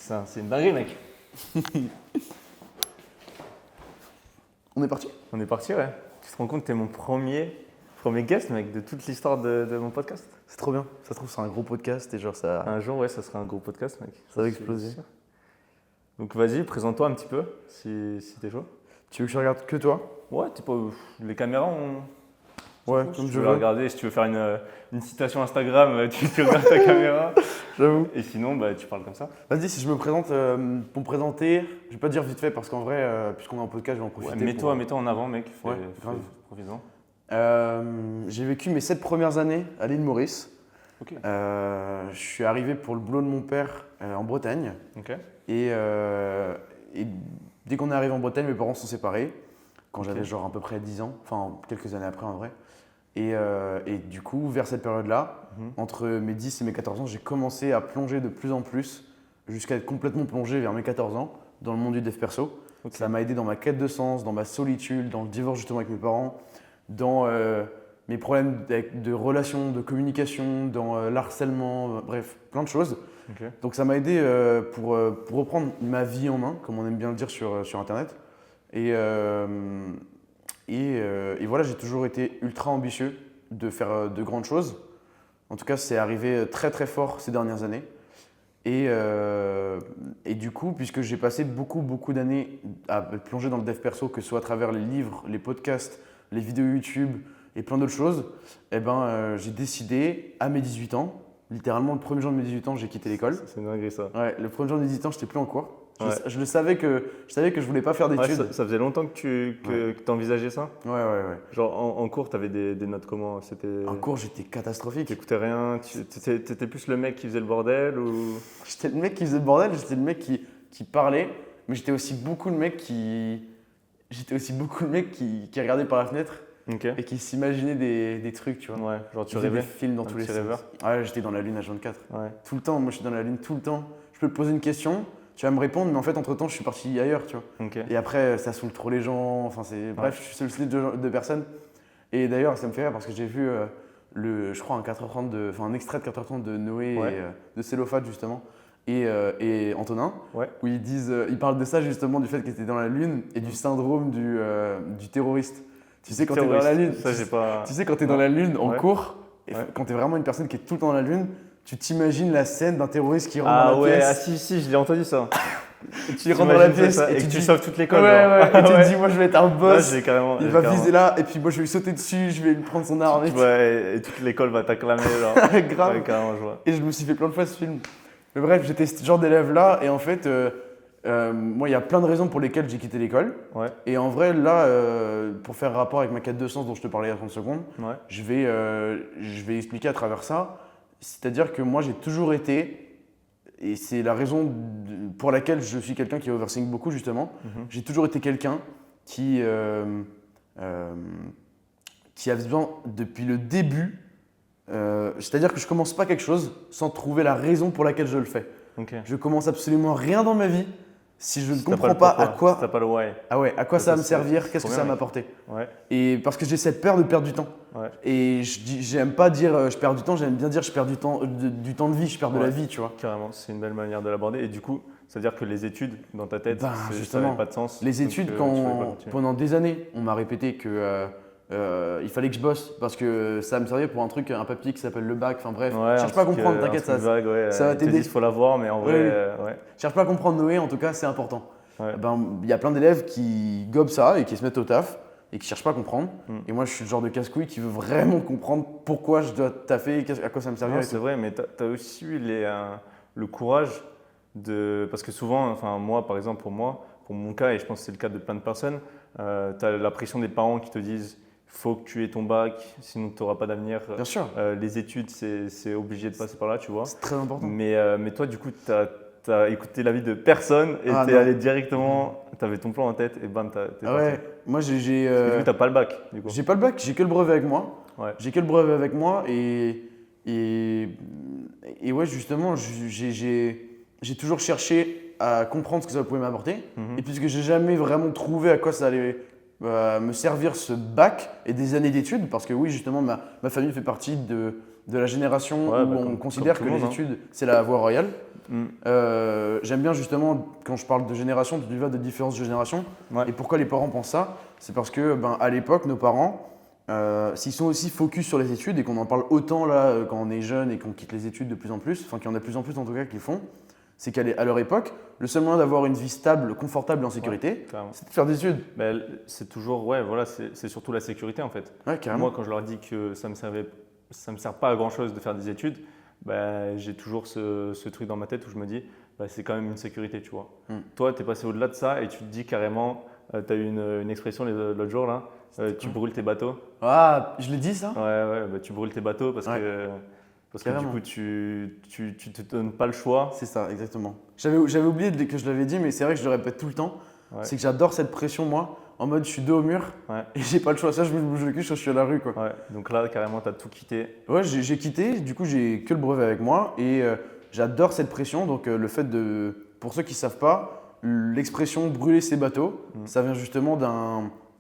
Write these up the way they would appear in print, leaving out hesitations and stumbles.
C'est une dinguerie, mec. On est parti? On est parti, ouais. Tu te rends compte que t'es mon premier guest, mec, de toute l'histoire de mon podcast. C'est trop bien. Ça se trouve, c'est un gros podcast et genre ça. Un jour, ouais, ça sera un gros podcast, mec. Ça va exploser. Donc vas-y, présente-toi un petit peu, si t'es chaud. Tu veux que je regarde que toi? Ouais, les caméras, Ouais, si comme tu je veux veux. regarder, si tu veux faire une citation Instagram, tu regardes ta caméra. J'avoue. Et sinon, bah, tu parles comme ça. Vas-y, si je me présente, pour me présenter, je vais pas dire vite fait parce qu'en vrai, puisqu'on est en podcast, je vais en profiter. Ouais, mets-toi en avant, mec. Ouais, grave. Profites-en. J'ai vécu mes 7 premières années à l'île Maurice. Ok. Je suis arrivé pour le boulot de mon père en Bretagne. Ok. Et dès qu'on est arrivé en Bretagne, mes parents se sont séparés quand Ok. j'avais genre à peu près 10 ans, enfin quelques années après en vrai. Et du coup, vers cette période-là, entre mes 10 et mes 14 ans, j'ai commencé à plonger de plus en plus jusqu'à être complètement plongé vers mes 14 ans dans le monde du dev perso. Ok. Ça m'a aidé dans ma quête de sens, dans ma solitude, dans le divorce justement avec mes parents, dans mes problèmes de relations, de communication, dans l'harcèlement, bref, plein de choses. Ok. Donc ça m'a aidé pour reprendre ma vie en main, comme on aime bien le dire sur Internet. Et voilà, j'ai toujours été ultra ambitieux de faire de grandes choses. En tout cas, c'est arrivé très très fort ces dernières années. Et du coup, puisque j'ai passé beaucoup d'années à plonger dans le dev perso, que ce soit à travers les livres, les podcasts, les vidéos YouTube et plein d'autres choses, j'ai décidé à mes 18 ans, littéralement le premier jour de mes 18 ans, j'ai quitté l'école. C'est dingue ça. Ouais, le premier jour de mes 18 ans, j'étais plus en cours. Ouais. Je savais que je voulais pas faire Ouais, d'études. ça faisait longtemps que tu envisageais ça. Ouais. Genre en cours, t'avais des notes comment? En cours, j'étais catastrophique. T'écoutais rien, t'étais plus le mec qui faisait le bordel ou? J'étais le mec qui faisait le bordel, j'étais le mec qui parlait, mais j'étais aussi beaucoup le mec qui regardait par la fenêtre Ok. et qui s'imaginait des trucs, tu vois. Ouais, genre tu Qui faisait rêvais. des films dans Un tous les petit sens. rêveur. Ouais, j'étais dans la lune H24. Ouais. Tout le temps, moi je suis dans la lune tout le temps. Je peux te poser une question, tu vas me répondre, mais en fait, entre-temps, je suis parti ailleurs, tu vois. Ok. Et après, ça saoule trop les gens. Enfin, bref, je suis sollicité de personnes. Et d'ailleurs, ça me fait rire parce que j'ai vu je crois, un extrait de 4h30 de Noé Ouais. et de Célophat, justement, et Antonin, Ouais. où ils parlent de ça, justement, du fait qu'ils étaient dans la Lune et du syndrome du terroriste. Tu sais, quand tu es dans la Lune, Ça, j'ai pas. tu sais, quand tu es dans la Lune en Ouais. cours, et Ouais. quand tu es vraiment une personne qui est tout le temps dans la Lune, tu t'imagines la scène d'un terroriste qui rentre Ah dans la ouais, pièce. ah si, je l'ai entendu ça. Tu rentres dans la T'imagines pièce ça, et que tu tu dis- sauves toute l'école. Ouais, genre. et tu Ouais. te dis, moi je vais être un Là, boss, j'ai carrément. il va viser là, et puis moi je vais lui sauter dessus, je vais lui prendre son arme. Ouais, et toute l'école va t'acclamer, genre. Grave. Ouais, carrément, je vois. Et je me suis fait plein de fois ce film. Mais bref, j'étais ce genre d'élève là, et en fait, moi il y a plein de raisons pour lesquelles j'ai quitté l'école. Ouais, Et en vrai, là, pour faire rapport avec ma quête de sens dont je te parlais il y a 30 secondes, ouais. je vais expliquer à travers ça. C'est-à-dire que moi j'ai toujours été, et c'est la raison pour laquelle je suis quelqu'un qui overthink beaucoup justement, j'ai toujours été quelqu'un qui a besoin depuis le début, c'est-à-dire que je commence pas quelque chose sans trouver la raison pour laquelle je le fais. Ok. Je commence absolument rien dans ma vie si je ne Si t'as pas comprends le pas à pourquoi, quoi, si t'as pas le why. à quoi ça va me c'est servir, trop qu'est-ce que bien, ça va mec. m'apporter. Ouais, Et parce que j'ai cette peur de perdre du temps. ouais. Et j'aime pas dire je perds du temps, j'aime bien dire je perds du temps de vie, je perds de la Ouais. vie, tu vois. Carrément, c'est une belle manière de l'aborder. Et du coup, ça veut dire que les études, dans ta tête, Ben, ça justement, n'avait pas de sens. Les donc, études, tu voulais pas quand continuer. pendant des années, on m'a répété que il fallait que je bosse parce que ça me servait pour un truc, un papier qui s'appelle le bac. Enfin bref, Ouais, cherche pas à comprendre, un t'inquiète, truc ça. vague, ouais. ça va Ils te t'aider. disent qu'il faut l'avoir, mais en vrai, Oui. ouais. Cherche pas à comprendre Noé, en tout cas, c'est important. Ouais. Ben, il y a plein d'élèves qui gobent ça et qui se mettent au taf et qui cherchent pas à comprendre. Et moi, je suis le genre de casse-couille qui veut vraiment comprendre pourquoi je dois taffer, à quoi ça me servir. Non, et c'est tout. vrai, mais tu as aussi eu le courage de. Parce que souvent, enfin, moi, par exemple, pour mon cas, et je pense que c'est le cas de plein de personnes, tu as la pression des parents qui te disent faut que tu aies ton bac, sinon tu n'auras pas d'avenir. Bien sûr, Les études, c'est obligé de passer par là, tu vois. c'est très important. Mais toi, du coup, tu as écouté l'avis de personne et Ah, tu es non. allé directement, tu avais ton plan en tête et bam, t'es Ah parti. ouais, moi j'ai Et du coup, tu n'as pas le bac, du coup. j'ai pas le bac, j'ai que le brevet avec moi. Ouais. J'ai que le brevet avec moi et ouais, justement, j'ai toujours cherché à comprendre ce que ça pouvait m'apporter. Mhm. Et puisque j'ai jamais vraiment trouvé à quoi ça allait me servir ce bac et des années d'études, parce que oui, justement, ma famille fait partie de la génération Ouais, où bah, on comme considère tout que le les monde, hein. études, c'est la voie royale. J'aime bien justement, quand je parle de génération, tu vas de différence de génération. Ouais. Et pourquoi les parents pensent ça? C'est parce que à l'époque, nos parents, s'ils sont aussi focus sur les études et qu'on en parle autant là quand on est jeune et qu'on quitte les études de plus en plus, enfin qu'il y en a de plus en plus en tout cas qui le font, c'est qu'à leur époque, le seul moyen d'avoir une vie stable, confortable et en sécurité, Carrément. c'est de faire des études. Ben, c'est toujours, ouais, voilà, c'est surtout la sécurité en fait. Ouais, carrément. Moi, quand je leur dis que ça me sert pas à grand chose de faire des études, ben, j'ai toujours ce truc dans ma tête où je me dis, ben, c'est quand même une sécurité, tu vois. Toi, tu es passé au-delà de ça et tu te dis carrément, tu as eu une expression l'autre jour là, tu brûles tes bateaux. Ah, je l'ai dit ça? Ouais, bah, tu brûles tes bateaux parce Ouais. que du Carrément. coup, tu te donnes pas le choix. C'est ça, exactement. J'avais oublié que je l'avais dit, mais c'est vrai que je le répète tout le temps. Ouais. C'est que j'adore cette pression, moi, en mode je suis dos au mur Ouais. et j'ai pas le choix. Ça, je me bouge le cul, je suis à la rue, quoi. Ouais. Donc là, carrément, tu as tout quitté. Ouais, j'ai quitté, du coup, j'ai que le brevet avec moi et j'adore cette pression. Donc, le fait de. Pour ceux qui ne savent pas, l'expression brûler ses bateaux, ça vient justement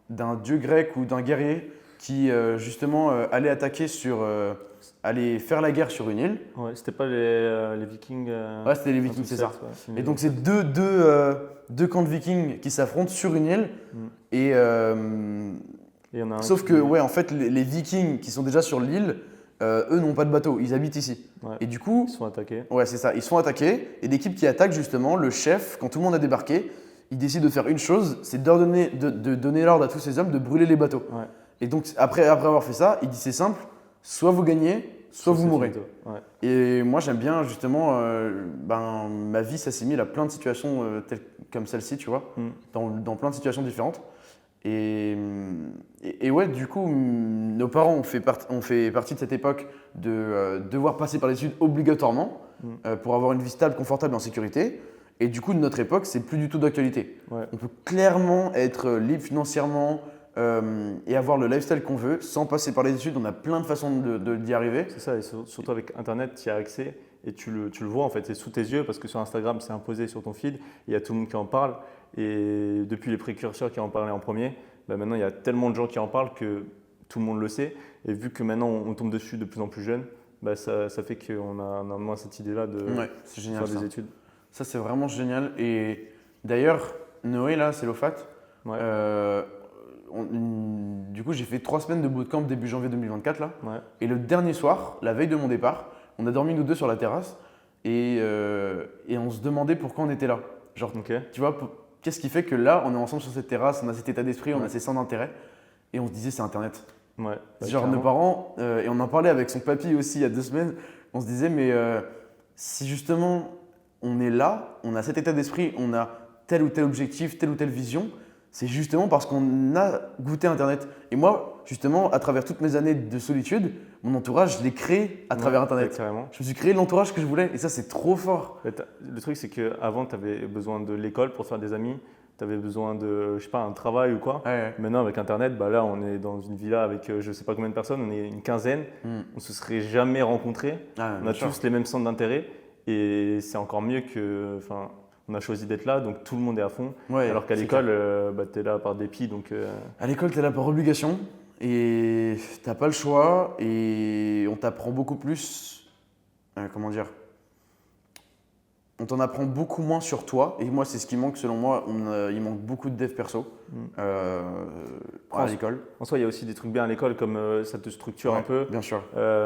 d'un dieu grec ou d'un guerrier qui, justement, allait attaquer allait faire la guerre sur une île. Ouais, c'était pas les Vikings. Ouais, c'était les un Vikings, truc c'est ça. celte, ouais. Et donc, c'est deux camps de Vikings qui s'affrontent sur une île. Et, Et il y en a un sauf qui- que, ouais, en fait, les Vikings qui sont déjà sur l'île, eux n'ont pas de bateau, ils habitent ici. Ouais. Et du coup, Ils sont attaqués. ouais, c'est ça, ils se font attaquer. Et l'équipe qui attaque, justement, le chef, quand tout le monde a débarqué, il décide de faire une chose, c'est de donner l'ordre à tous ces hommes de brûler les bateaux. Ouais. Et donc, après avoir fait ça, il dit c'est simple, soit vous gagnez, soit vous C'est mourrez. finito. Ouais. Et moi, j'aime bien justement, ma vie s'assimile à plein de situations comme celle-ci, tu vois, dans plein de situations différentes. Et ouais, du coup, nos parents ont fait partie de cette époque de devoir passer par les études obligatoirement pour avoir une vie stable, confortable et en sécurité. Et du coup, de notre époque, c'est plus du tout d'actualité. Ouais. On peut clairement être libre financièrement et avoir le lifestyle qu'on veut sans passer par les études. On a plein de façons d'y arriver. C'est ça, et surtout avec Internet, tu y as accès et tu le vois en fait, c'est sous tes yeux parce que sur Instagram, c'est imposé sur ton feed, il y a tout le monde qui en parle et depuis les précurseurs qui en parlaient en premier, bah maintenant il y a tellement de gens qui en parlent que tout le monde le sait et vu que maintenant on tombe dessus de plus en plus jeune, bah ça fait qu'on a moins cette idée-là de Ouais, c'est génial faire ça. des études. Ça, c'est vraiment génial. Et d'ailleurs, Noé, là, c'est l'OFAT. Ouais. Du coup, j'ai fait 3 semaines de bootcamp début janvier 2024 là. Ouais. Et le dernier soir, la veille de mon départ, on a dormi nous deux sur la terrasse et on se demandait pourquoi on était là. Genre, Ok. tu vois, qu'est-ce qui fait que là, on est ensemble sur cette terrasse, on a cet état d'esprit, on a ces centres d'intérêt et on se disait c'est Internet. Ouais. Bah, Genre carrément. nos parents, et on en parlait avec son papy aussi il y a 2 semaines, on se disait mais si justement on est là, on a cet état d'esprit, on a tel ou tel objectif, telle ou telle vision, c'est justement parce qu'on a goûté Internet. Et moi, justement, à travers toutes mes années de solitude, mon entourage, je l'ai créé à travers Ouais, Internet. carrément. Je me suis créé l'entourage que je voulais et ça c'est trop fort. Le truc, c'est qu'avant, tu avais besoin de l'école pour faire des amis, tu avais besoin de, je sais pas, un travail ou quoi. Ouais. Maintenant, avec Internet, bah là, on est dans une villa avec je sais pas combien de personnes, on est une quinzaine, on se serait jamais rencontrés, Ah, on bien a sûr. tous les mêmes centres d'intérêt et c'est encore mieux que, enfin, on a choisi d'être là, donc tout le monde est à fond. Ouais, Alors qu'à c'est l'école, tu es là par dépit, donc À l'école, tu es là par obligation et t'as pas le choix et on t'apprend beaucoup plus. Comment dire? On t'en apprend beaucoup moins sur toi et moi, c'est ce qui manque selon moi. Il manque beaucoup de dev perso à l'école. en soi, il y a aussi des trucs bien à l'école, comme ça te structure Ouais, un peu. Bien sûr.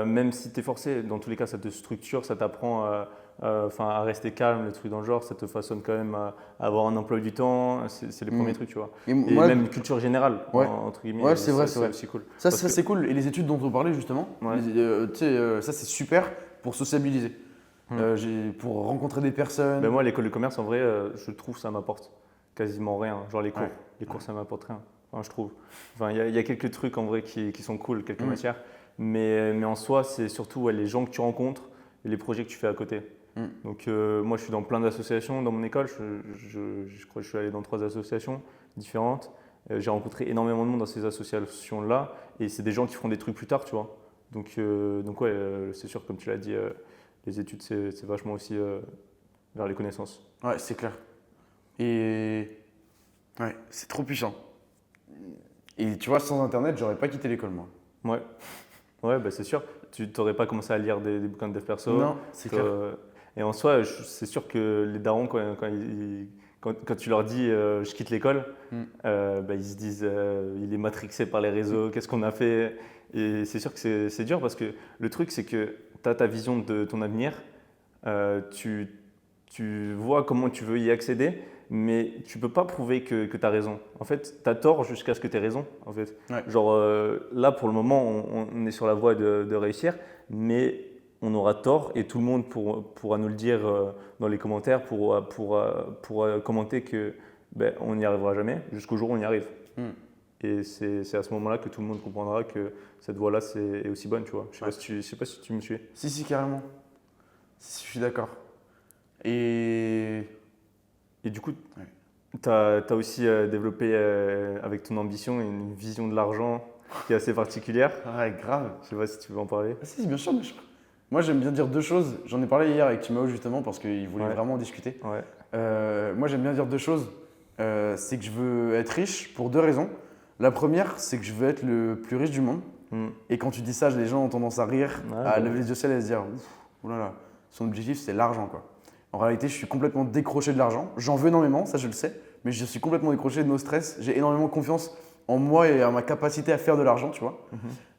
Même si tu es forcé, dans tous les cas, ça te structure, ça t'apprend à rester calme, les trucs dans le genre, ça te façonne quand même à avoir un emploi du temps, c'est les premiers trucs, tu vois. Et Et moi, même une culture générale, Ouais. entre guillemets, Ouais, c'est vrai, c'est vrai. aussi cool. ça, Parce que- c'est cool. Et les études dont on parlait justement, Ouais. tu sais, ça c'est super pour sociabiliser, pour rencontrer des personnes. Ben moi, l'école de commerce, en vrai, je trouve ça m'apporte quasiment rien. Genre les cours, Ouais. les cours, ça m'apporte rien, enfin, je trouve. Enfin, il y a quelques trucs en vrai qui sont cool, quelques matières, mais en soi, c'est surtout les gens que tu rencontres et les projets que tu fais à côté. Donc moi, je suis dans plein d'associations dans mon école. Je crois que je suis allé dans 3 associations différentes. J'ai rencontré énormément de monde dans ces associations-là et c'est des gens qui feront des trucs plus tard, tu vois. Donc ouais, c'est sûr, comme tu l'as dit, les études, c'est vachement aussi vers les connaissances. Ouais, c'est clair. Et ouais, c'est trop puissant. Et tu vois, sans Internet, j'aurais pas quitté l'école, moi. Ouais, bah, c'est sûr. Tu n'aurais pas commencé à lire des bouquins de dev perso. Non, c'est clair. Euh, Et en soi, c'est sûr que les darons, quand tu leur dis je quitte l'école, bah, ils se disent il est matrixé par les réseaux, qu'est-ce qu'on a fait? Et c'est sûr que c'est dur parce que le truc, c'est que tu as ta vision de ton avenir, tu vois comment tu veux y accéder, mais tu peux pas prouver que tu as raison. En fait, tu as tort jusqu'à ce que tu aies raison. En fait. Ouais. Genre là, pour le moment, on est sur la voie de réussir, mais on aura tort et tout le monde pourra nous le dire dans les commentaires, pourra commenter que ben, on n'y arrivera jamais jusqu'au jour où on y arrive. Et c'est à ce moment-là que tout le monde comprendra que cette voie-là est aussi bonne, tu vois. Je sais pas si tu me suis. Si, carrément. Si, je suis d'accord. Et du coup, tu as aussi développé avec ton ambition une vision de l'argent qui est assez particulière. Ouais, grave. Je sais pas si tu veux en parler. Ah, si, bien sûr. Moi, j'aime bien dire deux choses. J'en ai parlé hier avec Timao justement parce qu'il voulait vraiment en discuter. Ouais. Moi, j'aime bien dire deux choses. C'est que je veux être riche pour deux raisons. La première, c'est que je veux être le plus riche du monde. Et quand tu dis ça, les gens ont tendance à rire, à lever les yeux au ciel et à se dire oulala, son objectif, c'est l'argent, quoi. En réalité, je suis complètement décroché de l'argent. J'en veux énormément, ça je le sais, mais je suis complètement décroché de nos stress. J'ai énormément confiance en moi et en ma capacité à faire de l'argent, tu vois.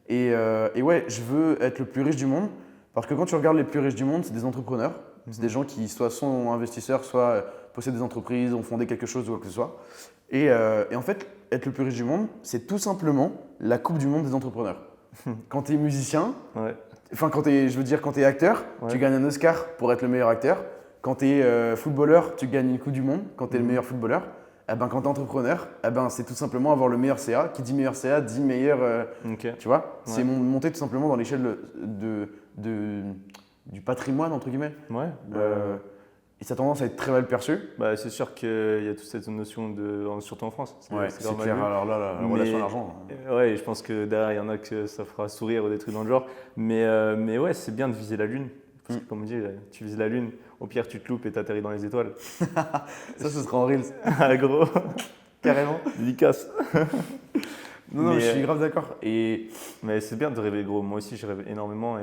Et ouais, je veux être le plus riche du monde parce que quand tu regardes les plus riches du monde, c'est des entrepreneurs. C'est des gens qui soit sont investisseurs, soit possèdent des entreprises, ont fondé quelque chose ou quoi que ce soit. Et en fait, être le plus riche du monde, c'est tout simplement la coupe du monde des entrepreneurs. Quand tu es musicien, enfin quand tu es acteur, tu gagnes un Oscar pour être le meilleur acteur. Quand tu es footballeur, tu gagnes une coupe du monde quand tu es le meilleur footballeur. Eh ben, quand tu es entrepreneur, eh ben, c'est tout simplement avoir le meilleur CA. Qui dit meilleur CA dit meilleur. Tu vois, c'est monter tout simplement dans l'échelle du patrimoine, entre guillemets. Et ça a tendance à être très mal perçu. Bah, c'est sûr qu'il y a toute cette notion surtout en France. C'est clair. Alors là, la relation à l'argent. Ouais, je pense que derrière, il y en a que ça fera sourire ou des trucs dans le genre. Mais ouais, c'est bien de viser la lune. Parce que comme on dit, tu vises la lune, au pire, tu te loupes et t'atterris dans les étoiles. Ça, ce sera en Reels. Ah, gros. Carrément. Dédicace. Non, je suis grave d'accord. Mais c'est bien de rêver gros. Moi aussi, je rêve énormément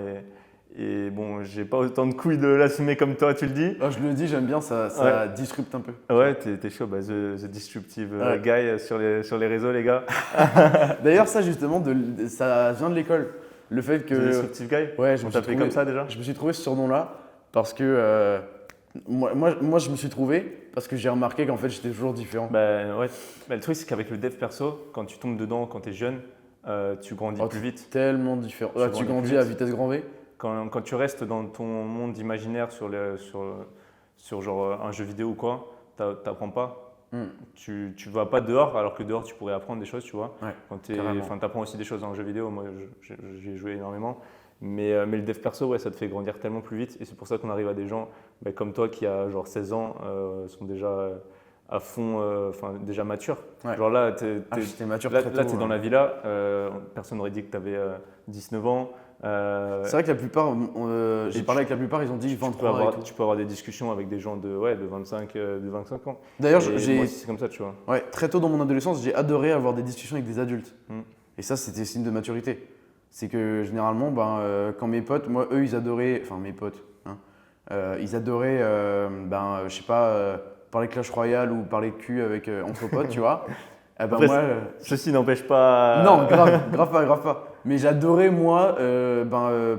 et bon, j'ai pas autant de couilles de l'assumer comme toi, tu le dis. Je le dis, j'aime bien, ça disrupte un peu. Ouais, t'es chaud, bah, the Disruptive Guy sur les réseaux, les gars. D'ailleurs, ça justement, ça vient de l'école. Le fait que. The Disruptive Guy. Ouais, on t'appelait comme ça déjà. Je me suis trouvé ce surnom-là parce que moi, je me suis trouvé parce que j'ai remarqué qu'en fait, j'étais toujours différent. Le truc, c'est qu'avec le dev perso, quand tu tombes dedans, quand t'es jeune, tu grandis plus vite. Tellement différent. Tu grandis à vitesse grand V. Quand tu restes dans ton monde imaginaire sur genre un jeu vidéo ou quoi, t'apprends pas. Tu vas pas dehors, alors que dehors tu pourrais apprendre des choses, tu vois. Tu apprends aussi des choses dans le jeu vidéo, moi j'ai joué énormément. Mais le dev perso, ça te fait grandir tellement plus vite. Et c'est pour ça qu'on arrive à des gens comme toi qui a genre 16 ans, sont déjà à fond, déjà matures. Genre là, j'étais mature là, très tôt. Là, tu es dans la villa, personne n'aurait dit que tu avais 19 ans. C'est vrai que la plupart, j'ai parlé avec la plupart, ils ont dit 23 tu peux avoir des discussions avec des gens de 25 ans. D'ailleurs, moi aussi, c'est comme ça, tu vois. Ouais, très tôt dans mon adolescence, j'ai adoré avoir des discussions avec des adultes. Et ça, c'était signe de maturité. C'est que généralement, quand mes potes, moi, eux, ils adoraient, enfin mes potes, ils adoraient, je sais pas, parler Clash Royale ou parler cul avec entre potes, tu vois. Après, ceci n'empêche pas. Non, grave pas. Mais j'adorais, moi,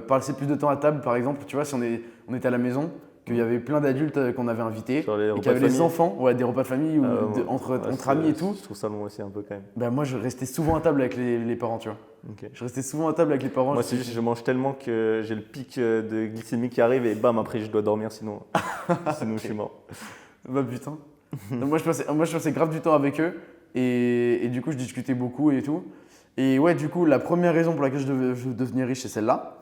passer plus de temps à table, par exemple. Tu vois, si on était à la maison, qu'il y avait plein d'adultes qu'on avait invités, et qu'il y avait les enfants, des repas de famille ou entre amis et tout. Je trouve ça long aussi un peu quand même. Moi, je restais souvent à table avec les parents, tu vois. Je restais souvent à table avec les parents. Moi, c'est juste je mange tellement que j'ai le pic de glycémie qui arrive et bam, après je dois dormir, sinon je suis mort. Putain. Moi, je passais grave du temps avec eux. Et du coup, je discutais beaucoup et tout. Et ouais, du coup, la première raison pour laquelle je veux devenir riche, c'est celle-là.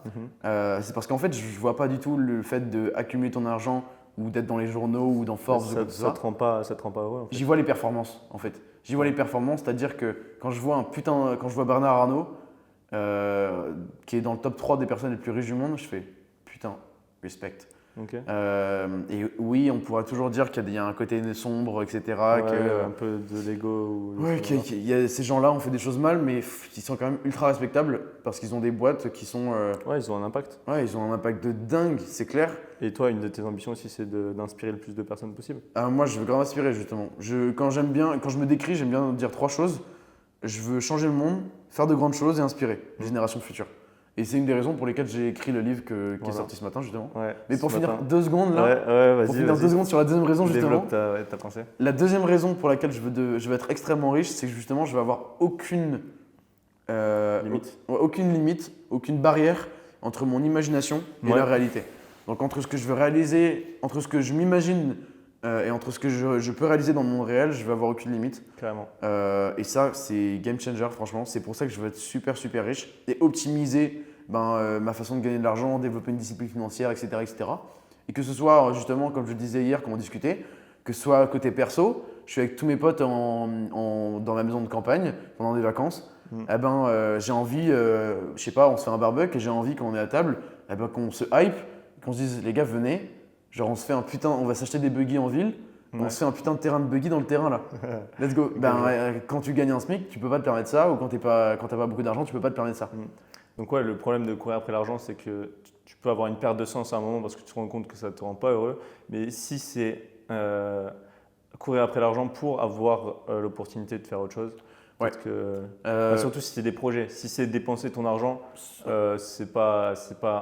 C'est parce qu'en fait, je ne vois pas du tout le fait d'accumuler ton argent ou d'être dans les journaux ou dans Forbes. Ça te rend pas heureux. En fait. J'y vois les performances, en fait. J'y vois les performances, c'est-à-dire que quand je vois Bernard Arnault, qui est dans le top 3 des personnes les plus riches du monde, je fais putain, respect. Ok. Et oui, on pourra toujours dire qu'il y a un côté sombre, etc. Un peu de l'ego. Ouais, y a, ces gens-là ont fait des choses mal, mais ils sont quand même ultra respectables parce qu'ils ont des boîtes qui sont. Ouais, ils ont un impact. Ouais, ils ont un impact de dingue, c'est clair. Et toi, une de tes ambitions aussi, c'est d'inspirer le plus de personnes possible? Moi, je veux grave inspirer justement. Quand je me décris, j'aime bien dire 3 choses. Je veux changer le monde, faire de grandes choses et inspirer les générations futures. Et c'est une des raisons pour lesquelles j'ai écrit le livre qui est sorti ce matin, justement. Ouais, mais pour finir 2 secondes là, vas-y, pour finir 2 secondes sur la deuxième raison, justement. Développe ta pensée. La deuxième raison pour laquelle je veux être extrêmement riche, c'est que justement, je vais avoir aucune limite, aucune barrière entre mon imagination et la réalité. Donc entre ce que je veux réaliser, entre ce que je m'imagine et entre ce que je peux réaliser dans mon monde réel, je vais avoir aucune limite. Carrément. Et ça, c'est game changer, franchement. C'est pour ça que je veux être super, super riche et optimiser ma façon de gagner de l'argent, développer une discipline financière, etc., etc. Et que ce soit, justement, comme je le disais hier, comme on discutait, que ce soit côté perso, je suis avec tous mes potes dans ma maison de campagne pendant des vacances. J'ai envie, je sais pas, on se fait un barbecue et j'ai envie, quand on est à table, qu'on se hype, qu'on se dise, les gars, venez. Genre, on va s'acheter des buggy en ville, on se fait un putain de terrain de buggy dans le terrain là. Let's go. Quand tu gagnes un SMIC, tu peux pas te permettre ça, ou quand t'as pas beaucoup d'argent, tu peux pas te permettre ça. Donc ouais, le problème de courir après l'argent, c'est que tu peux avoir une perte de sens à un moment parce que tu te rends compte que ça te rend pas heureux. Mais si c'est courir après l'argent pour avoir l'opportunité de faire autre chose, peut-être que surtout si c'est des projets, si c'est dépenser ton argent, c'est pas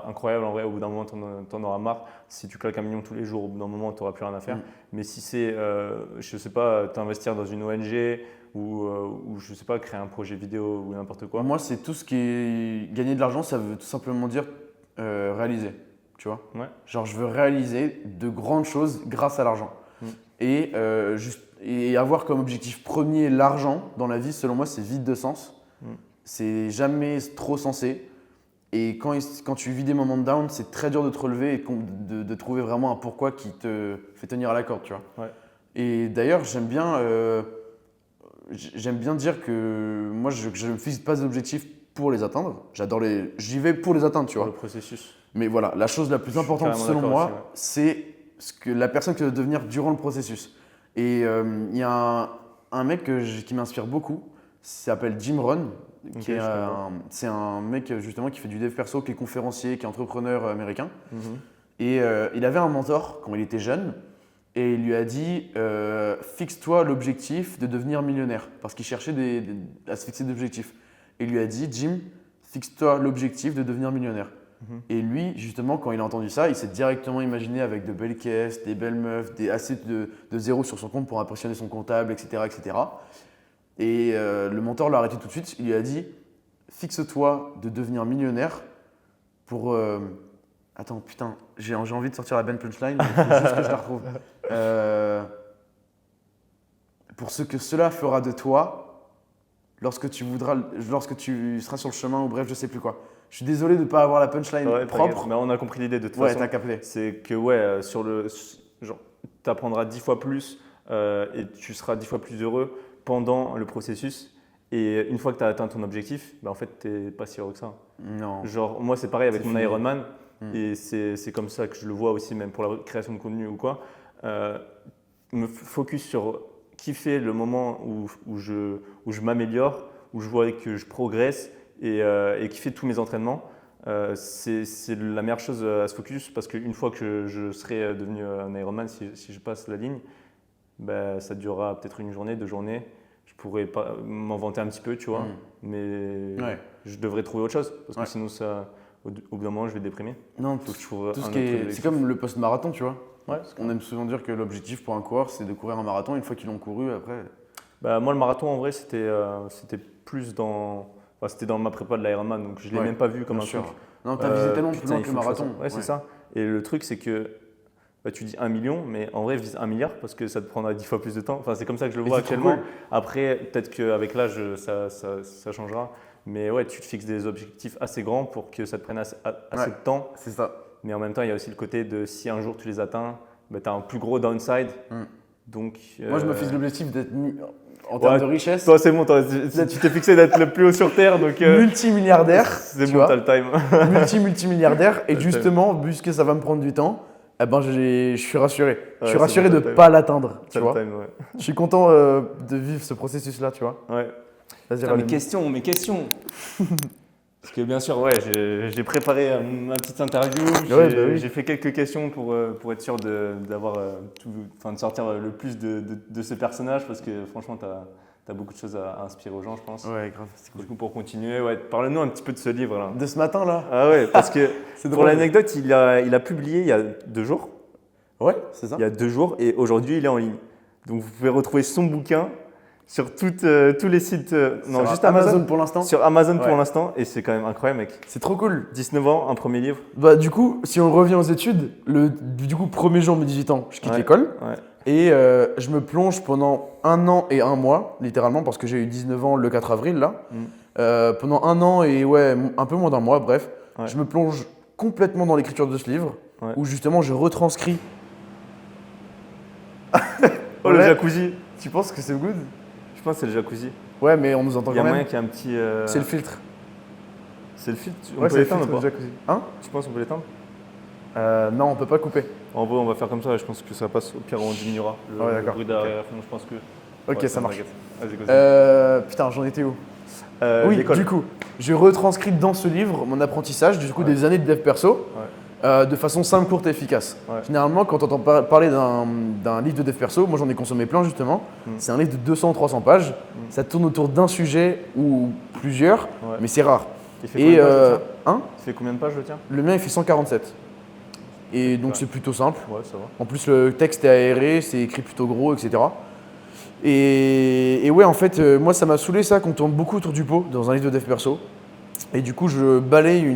incroyable en vrai. Au bout d'un moment, t'en auras marre. Si tu claques 1 million tous les jours, au bout d'un moment, t'auras plus rien à faire. Mais si c'est, je sais pas, t'investir dans une ONG ou je sais pas, créer un projet vidéo ou n'importe quoi. Moi, c'est tout ce qui est gagner de l'argent, ça veut tout simplement dire réaliser, tu vois. Genre, je veux réaliser de grandes choses grâce à l'argent. Et avoir comme objectif premier l'argent dans la vie, selon moi, c'est vide de sens. C'est jamais trop sensé. Et quand tu vis des moments de down, c'est très dur de te relever et de trouver vraiment un pourquoi qui te fait tenir à la corde, tu vois. Et d'ailleurs, j'aime bien dire que moi, je ne me fixe pas d'objectifs pour les atteindre. J'y vais pour les atteindre, tu vois. Pour le processus. Mais voilà, la chose la plus importante selon moi, c'est ce que la personne que tu vas devenir durant le processus. Et il y a un mec qui m'inspire beaucoup, il s'appelle Jim Rohn. C'est un mec justement qui fait du dev perso, qui est conférencier, qui est entrepreneur américain. Et il avait un mentor quand il était jeune et il lui a dit fixe-toi l'objectif de devenir millionnaire, parce qu'il cherchait à se fixer des objectifs. Et il lui a dit, Jim, fixe-toi l'objectif de devenir millionnaire. Et lui, justement, quand il a entendu ça, il s'est directement imaginé avec de belles caisses, des belles meufs, assez de zéros sur son compte pour impressionner son comptable, etc. etc. Et le mentor l'a arrêté tout de suite. Il lui a dit, fixe-toi de devenir millionnaire pour… Attends, putain, j'ai envie de sortir la bonne punchline, mais il faut juste que je la retrouve. Pour ce que cela fera de toi lorsque tu seras sur le chemin, ou bref, je sais plus quoi. Je suis désolé de ne pas avoir la punchline propre. Mais on a compris l'idée de toute façon. Ouais, t'as capté. C'est que tu apprendras 10 fois plus et tu seras 10 fois plus heureux pendant le processus. Et une fois que tu as atteint ton objectif, en fait, tu n'es pas si heureux que ça. Non. Genre, moi, c'est pareil avec mon Ironman. Et c'est comme ça que je le vois aussi, même pour la création de contenu ou quoi. Me focus sur kiffer le moment où je m'améliore, où je vois que je progresse et kiffer tous mes entraînements. C'est la meilleure chose à se focus, parce qu'une fois que je serai devenu un Ironman, si je passe la ligne, ça durera peut-être 1 journée, 2 journées. Je pourrais pas m'en vanter un petit peu, tu vois, mais je devrais trouver autre chose, parce que sinon, au bout d'un moment, je vais déprimer. Non, c'est comme le post-marathon, tu vois. On aime souvent dire que l'objectif pour un coureur, c'est de courir un marathon. Une fois qu'ils l'ont couru, après… moi, le marathon, en vrai, c'était plus c'était dans ma prépa de l'Ironman, donc je ne l'ai même pas vu comme un truc. Non, tu as visé tellement plus loin que le marathon. C'est ça. Et le truc, c'est que tu dis 1 million, mais en vrai, vise 1 milliard parce que ça te prendra 10 fois plus de temps. Enfin, c'est comme ça que je le vois actuellement. Cool. Après, peut-être qu'avec l'âge, ça changera. Mais ouais, tu te fixes des objectifs assez grands pour que ça te prenne assez de temps. C'est ça. Mais en même temps, il y a aussi le côté de si un jour tu les atteins, tu as un plus gros downside. Donc, moi, je me fixe l'objectif d'être en termes de richesse. Toi, c'est bon, tu t'es fixé d'être le plus haut sur Terre. Donc, multimilliardaire. C'est bon, t'as le time. Multimilliardaire. Et justement, puisque ça va me prendre du temps, eh ben, je suis rassuré. Je suis Ouais, rassuré c'est de bon, ne t'as pas l'atteindre, tu T'as le vois. time, ouais. Je suis content de vivre ce processus-là, tu vois. Ouais. Vas-y, Putain, rallume. mes questions. Parce que bien sûr, ouais, j'ai préparé ma petite interview. Ouais, bah oui. J'ai fait quelques questions pour être sûr d'avoir de sortir le plus de ce personnage parce que franchement, t'as beaucoup de choses à inspirer aux gens, je pense. Ouais, grave, c'est Du cool. coup, pour continuer, ouais, parle-nous un petit peu de ce livre là. De ce matin, là, Ah ouais, parce que c'est pour drôle. l'anecdote, il a publié il y a 2 jours. Ouais, c'est ça. Il y a 2 jours et aujourd'hui, il est en ligne. Donc vous pouvez retrouver son bouquin sur tous les sites. Non, Sur juste Amazon. pour l'instant. Sur Amazon pour Ouais. l'instant et c'est quand même incroyable, mec. C'est trop cool. 19 ans, un premier livre. Bah, du coup, si on revient aux études, du coup, premier jour, mes 18 ans, je quitte Ouais. l'école. Ouais. Et je me plonge pendant 1 an et 1 mois, littéralement, parce que j'ai eu 19 ans le 4 avril, là. Pendant 1 an et ouais, un peu moins d'1 mois, bref. Ouais. Je me plonge complètement dans l'écriture de ce livre, Ouais. où justement je retranscris. Oh, le Ouais. jacuzzi. Tu penses que c'est good? Je pense que c'est le jacuzzi. Ouais, mais on nous entend Il y a quand moyen même. qu'il y ait un petit. C'est le filtre. C'est le filtre. On Ouais, peut c'est le l'éteindre filtre ou du pas? jacuzzi. Hein? Tu penses qu'on peut l'éteindre? Non, on peut pas couper. En vrai, on va faire comme ça. Je pense que ça passe. Au pire, on diminuera Ouais, le d'accord. bruit derrière. Donc, je pense que. Ok, Ouais, ça marche. t'inquiète. Vas-y, continue. Putain, j'en étais où? Oui, l'école. Du coup, je retranscris dans ce livre mon apprentissage, du coup, Ouais. des années de dev perso, de façon simple, courte et efficace. Ouais. Généralement, quand on entend parler d'un livre de dev perso, moi j'en ai consommé plein justement, c'est un livre de 200-300 pages, ça tourne autour d'un sujet ou plusieurs, Ouais. mais c'est rare. Il fait combien de pages, le tien hein, Il fait combien de pages, le tien? le mien il fait 147. Et donc Ouais. c'est plutôt simple. Ouais, ça va. En plus, le texte est aéré, c'est écrit plutôt gros, etc. Et ouais, en fait, moi, ça m'a saoulé ça qu'on tourne beaucoup autour du pot dans un livre de dev perso. Et du coup, je balaye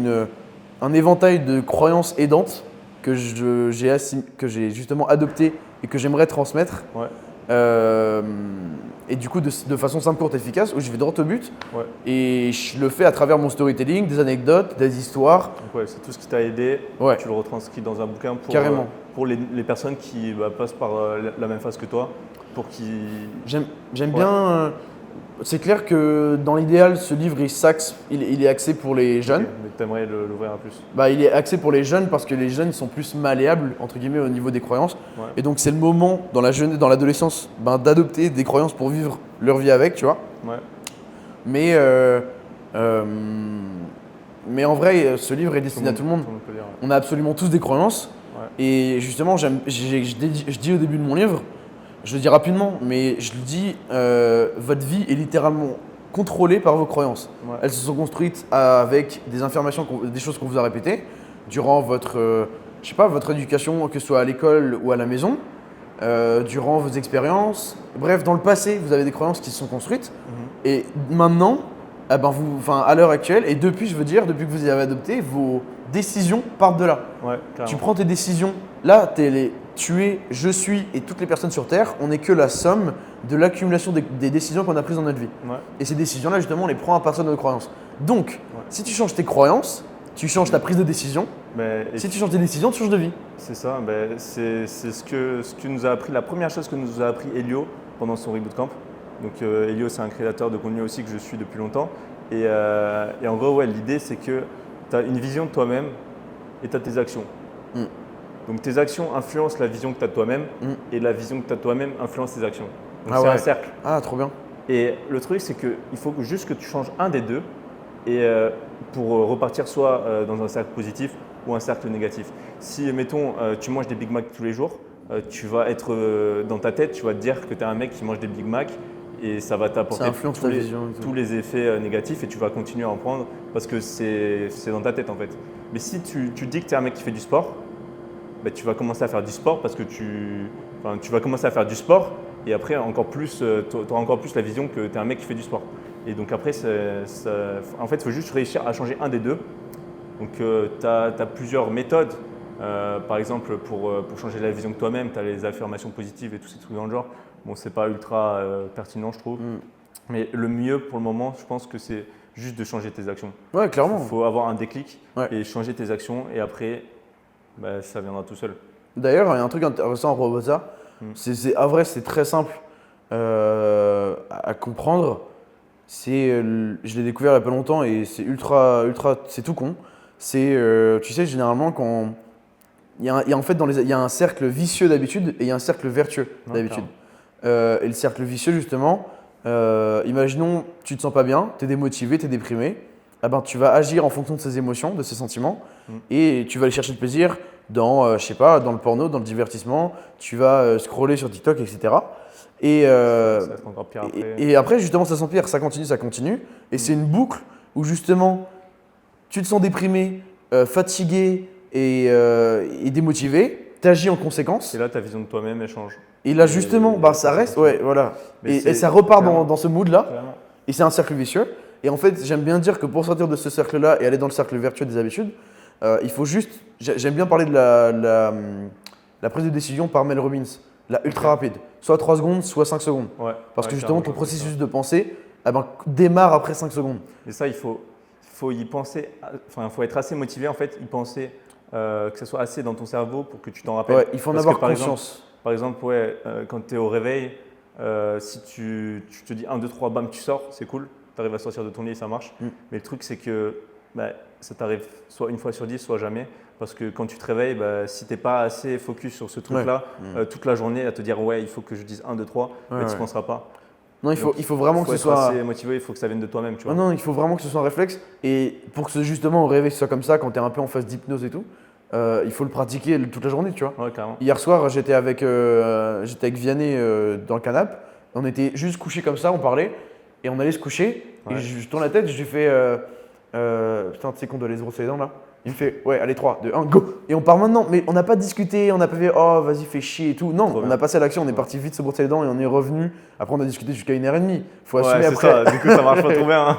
un éventail de croyances aidantes que j'ai justement adoptées et que j'aimerais transmettre. Ouais. Et du coup, de façon simple, courte, efficace, où je vais droit au but. Ouais. Et je le fais à travers mon storytelling, des anecdotes, des histoires. Donc, ouais, c'est tout ce qui t'a aidé. Ouais. Tu le retranscris dans un bouquin pour, Carrément. Pour les personnes qui passent par la même phase que toi. Pour qu'ils. J'aime Ouais. bien. C'est clair que dans l'idéal, ce livre, il est axé pour les jeunes. Ok, mais t'aimerais l'ouvrir à plus. Bah, il est axé pour les jeunes parce que les jeunes ils sont plus malléables entre guillemets au niveau des croyances. Ouais. Et donc c'est le moment dans dans l'adolescence d'adopter des croyances pour vivre leur vie avec, tu vois. Ouais. Mais en vrai, ce livre est destiné à tout le monde. peut lire, ouais. On a absolument tous des croyances. Ouais. Et justement, je dis au début de mon livre, je le dis rapidement, mais je le dis, votre vie est littéralement contrôlée par vos croyances. Ouais. Elles se sont construites avec des informations, des choses qu'on vous a répétées durant votre éducation, que ce soit à l'école ou à la maison, durant vos expériences. Bref, dans le passé, vous avez des croyances qui se sont construites. Et maintenant, à l'heure actuelle, et depuis que vous les avez adoptées, vos décisions partent de là. Ouais, carrément. Tu prends tes décisions. Là, je suis et toutes les personnes sur Terre, on n'est que la somme de l'accumulation des décisions qu'on a prises dans notre vie. Ouais. Et ces décisions-là, justement, on les prend à partir de nos croyances. Donc, si tu changes tes croyances, tu changes ta prise de décision. Et Si tu changes tes décisions, tu changes de vie. c'est ça, c'est ce que nous a appris, la première chose que nous a appris Elio pendant son Reboot Camp. Donc Elio, c'est un créateur de contenu aussi que je suis depuis longtemps. Et en gros, ouais, l'idée, c'est que tu as une vision de toi-même et tu as tes actions. Donc tes actions influencent la vision que tu as de toi-même et la vision que tu as de toi-même influence tes actions. Donc c'est un cercle. Ah, trop bien. Et le truc, c'est qu'il faut juste que tu changes un des deux et pour repartir soit dans un cercle positif ou un cercle négatif. Si, mettons, tu manges des Big Mac tous les jours, tu vas être dans ta tête, tu vas te dire que tu es un mec qui mange des Big Mac et ça va t'apporter Ça influence ta vision et tout. tous les effets négatifs et tu vas continuer à en prendre parce que c'est dans ta tête en fait. Mais si tu dis que tu es un mec qui fait du sport, bah, tu vas commencer à faire du sport parce que tu vas commencer à faire du sport et après encore plus, tu auras encore plus la vision que tu es un mec qui fait du sport. Et donc après, en fait, il faut juste réussir à changer un des deux. Donc tu as plusieurs méthodes. Par exemple, pour changer la vision de toi-même, tu as les affirmations positives et tous ces trucs dans le genre. Bon, c'est pas ultra pertinent, je trouve. Mais le mieux pour le moment, je pense que c'est juste de changer tes actions. Ouais, clairement. Il faut avoir un déclic Ouais. et changer tes actions et après, ça viendra tout seul. D'ailleurs, il y a un truc intéressant à propos de ça. À vrai, c'est très simple à comprendre. Je l'ai découvert il n'y a pas longtemps et c'est ultra, c'est tout con. Tu sais, généralement, en fait, il y a un cercle vicieux d'habitude et il y a un cercle vertueux d'habitude. Et le cercle vicieux, justement, imaginons, tu te sens pas bien, tu es démotivé, tu es déprimé. Ah ben, tu vas agir en fonction de ces émotions, de ces sentiments, et tu vas aller chercher le plaisir dans, je sais pas, dans le porno, dans le divertissement. Tu vas scroller sur TikTok, etc. Et, Ça va être encore pire après. et après, justement, ça s'empire, ça continue. Et c'est une boucle où, justement, tu te sens déprimé, fatigué et démotivé. Tu agis en conséquence. Et là, ta vision de toi-même, elle change. Et là, justement, ça reste, ouais, voilà. Et ça repart dans ce mood-là. Clairement. Et c'est un cercle vicieux. Et en fait, j'aime bien dire que pour sortir de ce cercle-là et aller dans le cercle vertueux des habitudes, il faut juste. J'aime bien parler de la prise de décision par Mel Robbins, la ultra rapide. Soit 3 secondes, soit 5 secondes. Ouais. Parce que justement, ton processus de pensée démarre après 5 secondes. Et ça, il faut y penser. Enfin, il faut être assez motivé, en fait, y penser, que ça soit assez dans ton cerveau pour que tu t'en rappelles. Ouais, il faut en avoir par conscience. Par exemple, quand tu es au réveil, si tu te dis 1, 2, 3, bam, tu sors, c'est cool. Tu arrives à sortir de ton lit et ça marche. Mais le truc, c'est que ça t'arrive soit une fois sur 10, soit jamais. Parce que quand tu te réveilles, si tu n'es pas assez focus sur ce truc-là, toute la journée à te dire ouais, il faut que je dise 1, 2, 3, tu ne penseras pas. Non, il faut vraiment que ce soit. assez motivé, il faut que ça vienne de toi-même. Tu vois. Non, il faut vraiment que ce soit un réflexe. Et pour que justement au réveil ce soit comme ça, quand tu es un peu en phase d'hypnose et tout, il faut le pratiquer toute la journée, tu vois. Ouais, carrément. Hier soir, j'étais avec Vianney dans le canapé. On était juste couchés comme ça, on parlait. Et on allait se coucher. Ouais. Et je tourne la tête, je lui fais putain, tu sais qu'on doit aller se brosser les dents là. Il me fait ouais, allez, 3, 2, 1, go. Et on part maintenant. Mais on n'a pas discuté, on n'a pas fait oh, vas-y, fais chier et tout. Non, on a passé à l'action, on est parti vite se brosser les dents et on est revenu. Après, on a discuté jusqu'à 1h30. Faut assumer après. Ça. Du coup, ça marche pas trop bien.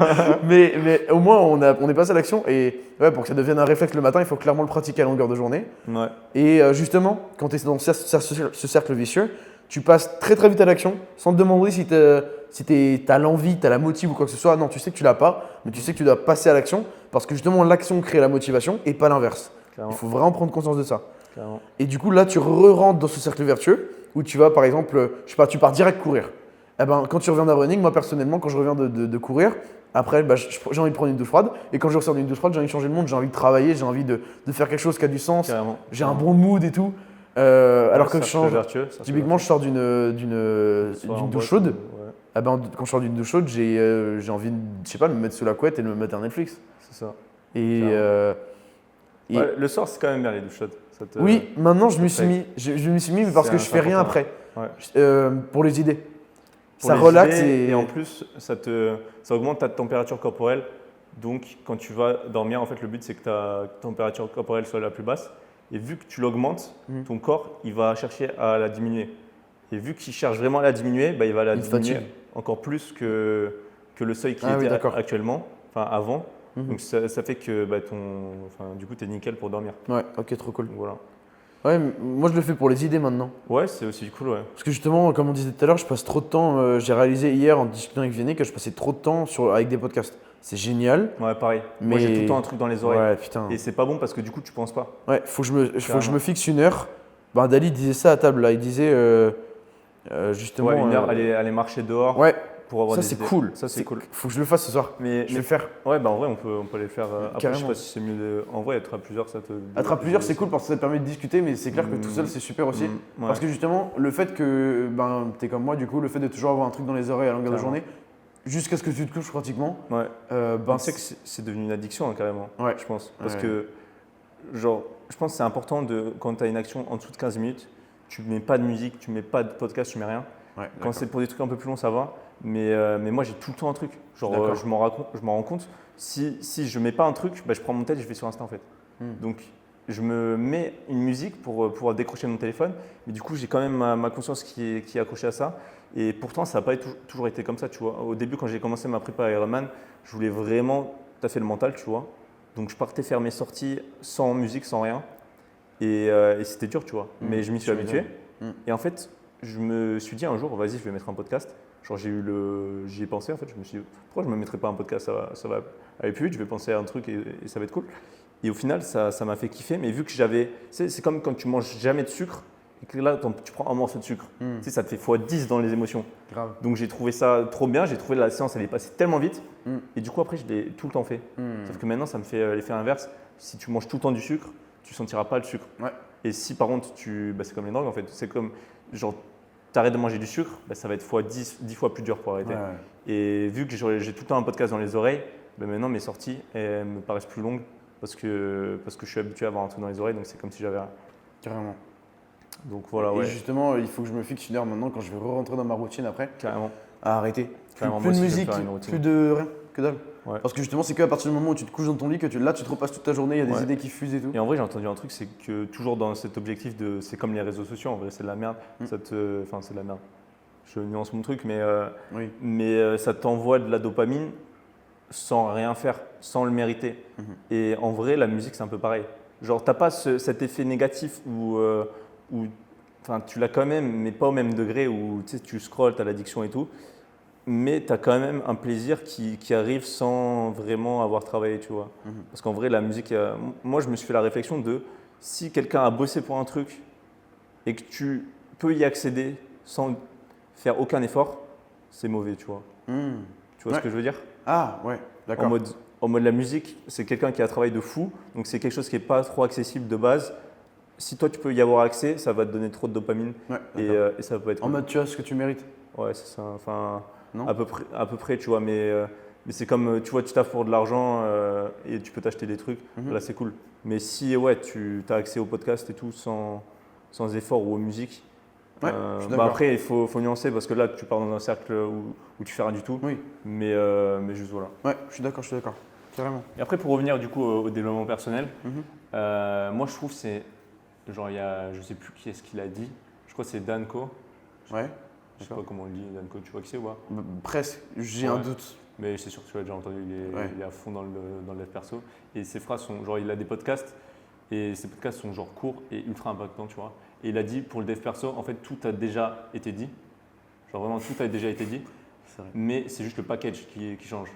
mais au moins, on est passé à l'action. Et ouais, pour que ça devienne un réflexe le matin, il faut clairement le pratiquer à longueur de journée. Ouais. Et justement, quand tu es dans ce cercle vicieux, tu passes très très vite à l'action sans te demander si tu as l'envie, tu as la motive ou quoi que ce soit. Non, tu sais que tu l'as pas, mais tu sais que tu dois passer à l'action parce que justement l'action crée la motivation et pas l'inverse. Il faut vraiment prendre conscience de ça. Clairement. Et du coup, là, tu rentres dans ce cercle vertueux où tu vas par exemple, je sais pas, tu pars direct courir. Eh ben, quand tu reviens d'un running, moi personnellement, quand je reviens de courir, après, j'ai envie de prendre une douche froide. Et quand je ressors d'une douche froide, j'ai envie de changer le monde, j'ai envie de travailler, j'ai envie de faire quelque chose qui a du sens. Carrément. J'ai un bon mood et tout. Alors que je change. Typiquement, je sors d'une douche chaude. Ouais. Ah ben, quand je sors d'une douche chaude, j'ai envie de, je sais pas, de me mettre sous la couette et de me mettre un Netflix. C'est ça. Et, Ouais, le soir, c'est quand même bien les douches chaudes. oui, maintenant je m'y suis mis. Je m'y suis mis parce que je fais rien après. Ouais. Pour les idées. Pour ça les relaxe idées, et en plus, ça augmente ta température corporelle. Donc, quand tu vas dormir, en fait, le but, c'est que ta température corporelle soit la plus basse. Et vu que tu l'augmentes, ton corps, il va chercher à la diminuer. Et vu qu'il cherche vraiment à la diminuer, il va la diminuer encore plus que le seuil qui était actuellement, enfin avant. Donc, ça fait que du coup, tu es nickel pour dormir. Ouais, ok, trop cool. Donc, voilà. Ouais, moi je le fais pour les idées maintenant. Ouais, c'est aussi cool, ouais. Parce que justement, comme on disait tout à l'heure, je passe trop de temps. J'ai réalisé hier en discutant avec Vianney que je passais trop de temps avec des podcasts. C'est génial. Ouais, pareil. Moi, j'ai tout le temps un truc dans les oreilles. Ouais, putain. Et c'est pas bon parce que du coup, tu penses pas. Ouais, faut que je me fixe une heure. Dali disait ça à table là. Il disait justement. Ouais, une heure, aller marcher dehors. Ouais. Pour avoir ça des c'est idées. cool. Ça c'est cool. Faut que je le fasse ce soir. Je vais le faire. Ouais, en vrai, on peut aller le faire. Après, carrément. je sais pas si c'est mieux en vrai, être à plusieurs, ça te. Être à plusieurs, c'est cool parce que ça te permet de discuter, mais c'est clair que tout seul, c'est super aussi. Ouais. Parce que justement, le fait que t'es comme moi, du coup, le fait de toujours avoir un truc dans les oreilles à longueur de journée, jusqu'à ce que tu te couches pratiquement. Ouais. Tu sais que c'est devenu une addiction hein, carrément. Ouais. Je pense. Parce que, genre, je pense que c'est important quand tu as une action en dessous de 15 minutes, tu mets pas de musique, tu mets pas de podcast, tu mets rien. Ouais, quand c'est pour des trucs un peu plus longs, ça va. Mais moi, j'ai tout le temps un truc. Genre, je m'en rends compte. Si je mets pas un truc, je prends mon tel et je vais sur Insta en fait. Donc, je me mets une musique pour pouvoir décrocher mon téléphone. Mais du coup, j'ai quand même ma conscience qui est accrochée à ça. Et pourtant, ça n'a pas toujours été comme ça, tu vois. Au début, quand j'ai commencé ma prépa Ironman, je voulais vraiment taffer le mental, tu vois. Donc, je partais faire mes sorties sans musique, sans rien. Et c'était dur, tu vois. Mais je m'y suis habitué. Et en fait, je me suis dit un jour, vas-y, je vais mettre un podcast. Genre, j'y ai pensé en fait. Je me suis dit, pourquoi je ne me mettrais pas un podcast, ça va aller plus vite, je vais penser à un truc et ça va être cool. Et au final, ça m'a fait kiffer. Mais vu que c'est comme quand tu manges jamais de sucre et que là, tu prends un morceau de sucre. Tu sais, ça te fait x10 dans les émotions. Grave. Donc, j'ai trouvé ça trop bien. J'ai trouvé la séance, elle est passée tellement vite. Et du coup, après, je l'ai tout le temps fait. Sauf que maintenant, ça me fait l'effet inverse. Si tu manges tout le temps du sucre, tu ne sentiras pas le sucre. Ouais. Et si par contre, c'est comme les drogues en fait, c'est comme genre t'arrêtes de manger du sucre, ça va être fois 10 fois plus dur pour arrêter. Ouais. Et vu que j'ai tout le temps un podcast dans les oreilles, maintenant mes sorties elles me paraissent plus longues parce que je suis habitué à avoir un truc dans les oreilles, donc c'est comme si j'avais rien. Carrément. Donc voilà, Et ouais. justement, il faut que je me fixe une heure maintenant quand je vais rentrer dans ma routine après. Carrément. À arrêter. Carrément, Plus moi de aussi, je vais musique, faire une routine. plus de rien, que dalle. Ouais. Parce que justement, c'est qu'à partir du moment où tu te couches dans ton lit que tu te repasses toute ta journée, il y a des Ouais. idées qui fusent et tout. Et en vrai, j'ai entendu un truc, c'est que toujours dans cet objectif de. C'est comme les réseaux sociaux, en vrai, c'est de la merde. C'est de la merde. Je nuance mon truc, Oui. mais ça t'envoie de la dopamine sans rien faire, sans le mériter. Et en vrai, la musique, c'est un peu pareil. Genre, t'as pas cet effet négatif où tu l'as quand même, mais pas au même degré où tu scrolles, tu as l'addiction et tout. Mais tu as quand même un plaisir qui arrive sans vraiment avoir travaillé, tu vois. Parce qu'en vrai, la musique, moi, je me suis fait la réflexion de si quelqu'un a bossé pour un truc et que tu peux y accéder sans faire aucun effort, c'est mauvais, tu vois. Tu vois ce que je veux dire? Ah, ouais, d'accord. En mode la musique, c'est quelqu'un qui a un travail de fou, donc c'est quelque chose qui n'est pas trop accessible de base. Si toi, tu peux y avoir accès, ça va te donner trop de dopamine et ça peut être En mode, tu as ce que tu mérites. Ouais, c'est ça. Enfin, Non à peu près, tu vois. Mais c'est comme, tu vois, tu taffes pour de l'argent et tu peux t'acheter des trucs. Là, c'est cool. Mais si, ouais, tu as accès au podcast et tout sans effort ou aux musiques. Ouais, je suis d'accord. Après, il faut nuancer parce que là, tu pars dans un cercle où tu fais rien du tout. Oui. Mais juste voilà. Ouais, je suis d'accord. Carrément. Et après, pour revenir du coup au développement personnel, moi, je trouve que c'est. Genre, je sais plus qui est-ce qu'il a dit. Je crois que c'est Danko. Ouais. Je sais pas comment on le dit, Danko, tu vois qui c'est ou pas? Presque, j'ai un doute. Mais c'est sûr que tu l'as déjà entendu, il est à fond dans le dev perso. Et ses phrases sont, genre, il a des podcasts et ces podcasts sont genre courts et ultra impactants, tu vois. Et il a dit pour le dev perso, en fait, tout a déjà été dit. Genre vraiment, tout a déjà été dit. C'est vrai. Mais c'est juste le package qui change.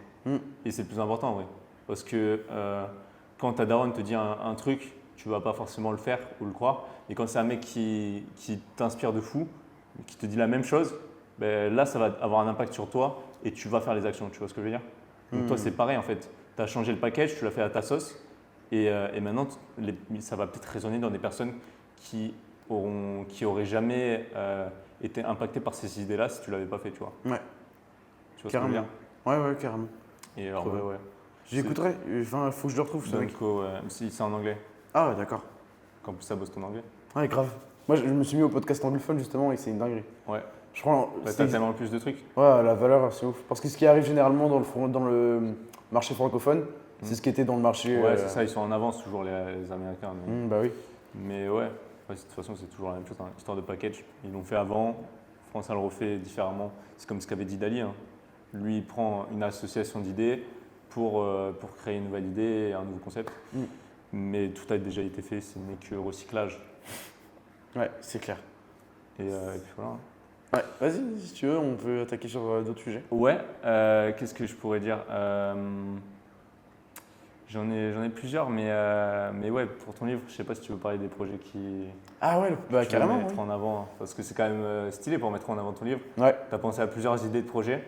Et c'est le plus important, en vrai. Parce que quand ta daronne te dit un truc, tu vas pas forcément le faire ou le croire. Et quand c'est un mec qui t'inspire de fou, qui te dit la même chose, là, ça va avoir un impact sur toi et tu vas faire les actions. Tu vois ce que je veux dire? Donc toi, c'est pareil en fait. Tu as changé le package, tu l'as fait à ta sauce et maintenant, ça va peut-être résonner dans des personnes qui auraient jamais été impactées par ces idées-là si tu l'avais pas fait, tu vois. Ouais. Tu vois Carrément. ce que je veux dire? Ouais, carrément. Et alors, Trop bien. ouais. J'écouterai. Enfin, faut que je le retrouve ce mec. Danko, ouais, si c'est en anglais. Ah ouais, d'accord. Qu'en plus, ça bosse ton anglais. Ouais, grave. Moi, je me suis mis au podcast anglophone justement et c'est une dinguerie. Ouais. Je crois. T'as tellement plus de trucs. Ouais, la valeur, c'est ouf. Parce que ce qui arrive généralement dans le marché francophone, c'est ce qui était dans le marché. Ouais, c'est ça, ils sont en avance toujours les Américains. Bah oui. Mais ouais, de toute façon, c'est toujours la même chose, hein. Histoire de package. Ils l'ont fait avant, France, elle le refait différemment. C'est comme ce qu'avait dit Dali, hein. Lui, il prend une association d'idées pour créer une nouvelle idée et un nouveau concept. Mais tout a déjà été fait, ce n'est que recyclage. Ouais, c'est clair. Et puis voilà. Ouais, vas-y, si tu veux, on peut attaquer sur d'autres sujets. Ouais, qu'est-ce que je pourrais dire? J'en ai plusieurs, mais ouais, pour ton livre, je sais pas si tu veux parler des projets qui Ah ouais, bah tu veux carrément. mettre en avant, hein, parce que c'est quand même stylé pour mettre en avant ton livre. Ouais. Tu as pensé à plusieurs idées de projets.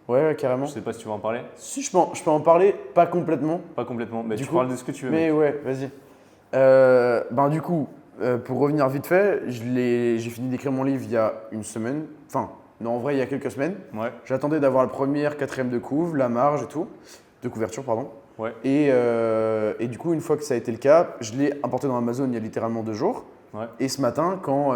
Ouais, carrément. Je sais pas si tu veux en parler. Si, je peux en parler, pas complètement. Pas complètement, mais Du tu coup, parles de ce que tu veux. Mais mec. ouais, vas-y. Du coup, pour revenir vite fait, j'ai fini d'écrire mon livre il y a une semaine. Enfin, non, en vrai, il y a quelques semaines. Ouais, J'attendais d'avoir la première, quatrième de couve, la marge et tout. De couverture, pardon. ouais, Et du coup, une fois que ça a été le cas, je l'ai importé dans Amazon il y a littéralement 2 jours. ouais. Et ce matin, quand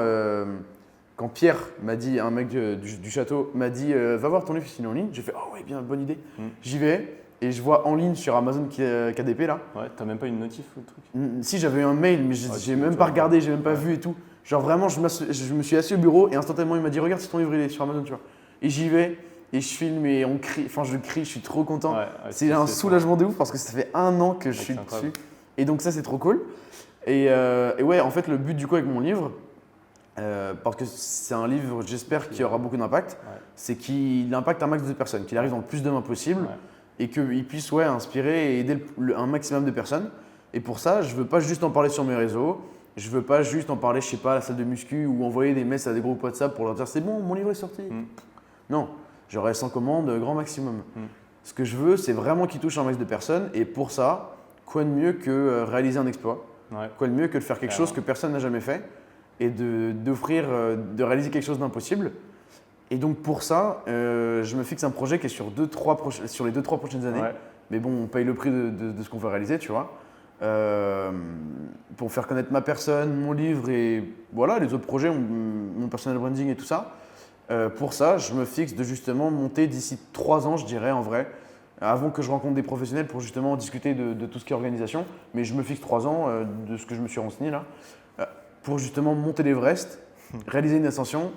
Pierre m'a dit, un mec du château, m'a dit va voir ton livre s'il est en ligne, j'ai fait oh ouais, bien, bonne idée. J'y vais et je vois en ligne sur Amazon KDP là. Ouais, t'as même pas une notif ou le truc? Si, j'avais eu un mail, mais j'ai même pas regardé, j'ai même pas vu et tout. Genre vraiment, je me suis assis au bureau et instantanément, il m'a dit regarde si ton livre il est sur Amazon, tu vois. Et j'y vais et je filme et on crie, enfin je crie, je suis trop content. Ouais, c'est un soulagement de ouf parce que ça fait 1 an que je suis dessus. Et donc ça, c'est trop cool. Et ouais, en fait, le but du coup avec mon livre, parce que c'est un livre, j'espère, qui aura beaucoup d'impact, c'est qu'il impacte un max de personnes, qu'il arrive dans le plus de mains possible et qu'il puisse inspirer et aider un maximum de personnes. Et pour ça, je veux pas juste en parler sur mes réseaux, je veux pas juste en parler, je sais pas, à la salle de muscu ou envoyer des messages à des groupes WhatsApp pour leur dire c'est bon, mon livre est sorti. Non, j'aurai 100 commandes, grand maximum. Ce que je veux, c'est vraiment qu'il touche un max de personnes et pour ça, quoi de mieux que réaliser un exploit. Ouais. Quoi de mieux que de faire quelque chose que personne n'a jamais fait et de réaliser quelque chose d'impossible. Et donc pour ça, je me fixe un projet qui est sur les 2-3 prochaines années. Ouais. Mais bon, on paye le prix de ce qu'on veut réaliser, tu vois. Pour faire connaître ma personne, mon livre et voilà, les autres projets, mon personal branding et tout ça. Pour ça, je me fixe de justement monter d'ici 3 ans, je dirais en vrai, avant que je rencontre des professionnels pour justement discuter de tout ce qui est organisation. Mais je me fixe 3 ans de ce que je me suis renseigné là, pour justement monter l'Everest, réaliser une ascension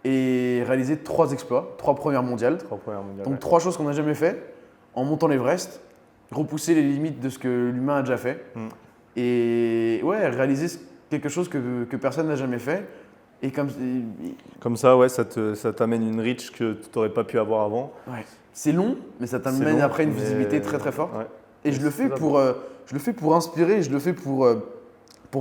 et réaliser 3 exploits, 3 premières mondiales. 3 premières mondiales. Donc Ouais. 3 choses qu'on n'a jamais fait en montant l'Everest, repousser les limites de ce que l'humain a déjà fait et ouais, réaliser quelque chose que personne n'a jamais fait. Et Comme ça, ouais, ça t'amène une reach que tu n'aurais pas pu avoir avant. ouais, c'est long, mais ça C'est t'amène long, après une mais- visibilité très très forte. Ouais. Et je le fais pour inspirer, je le fais pour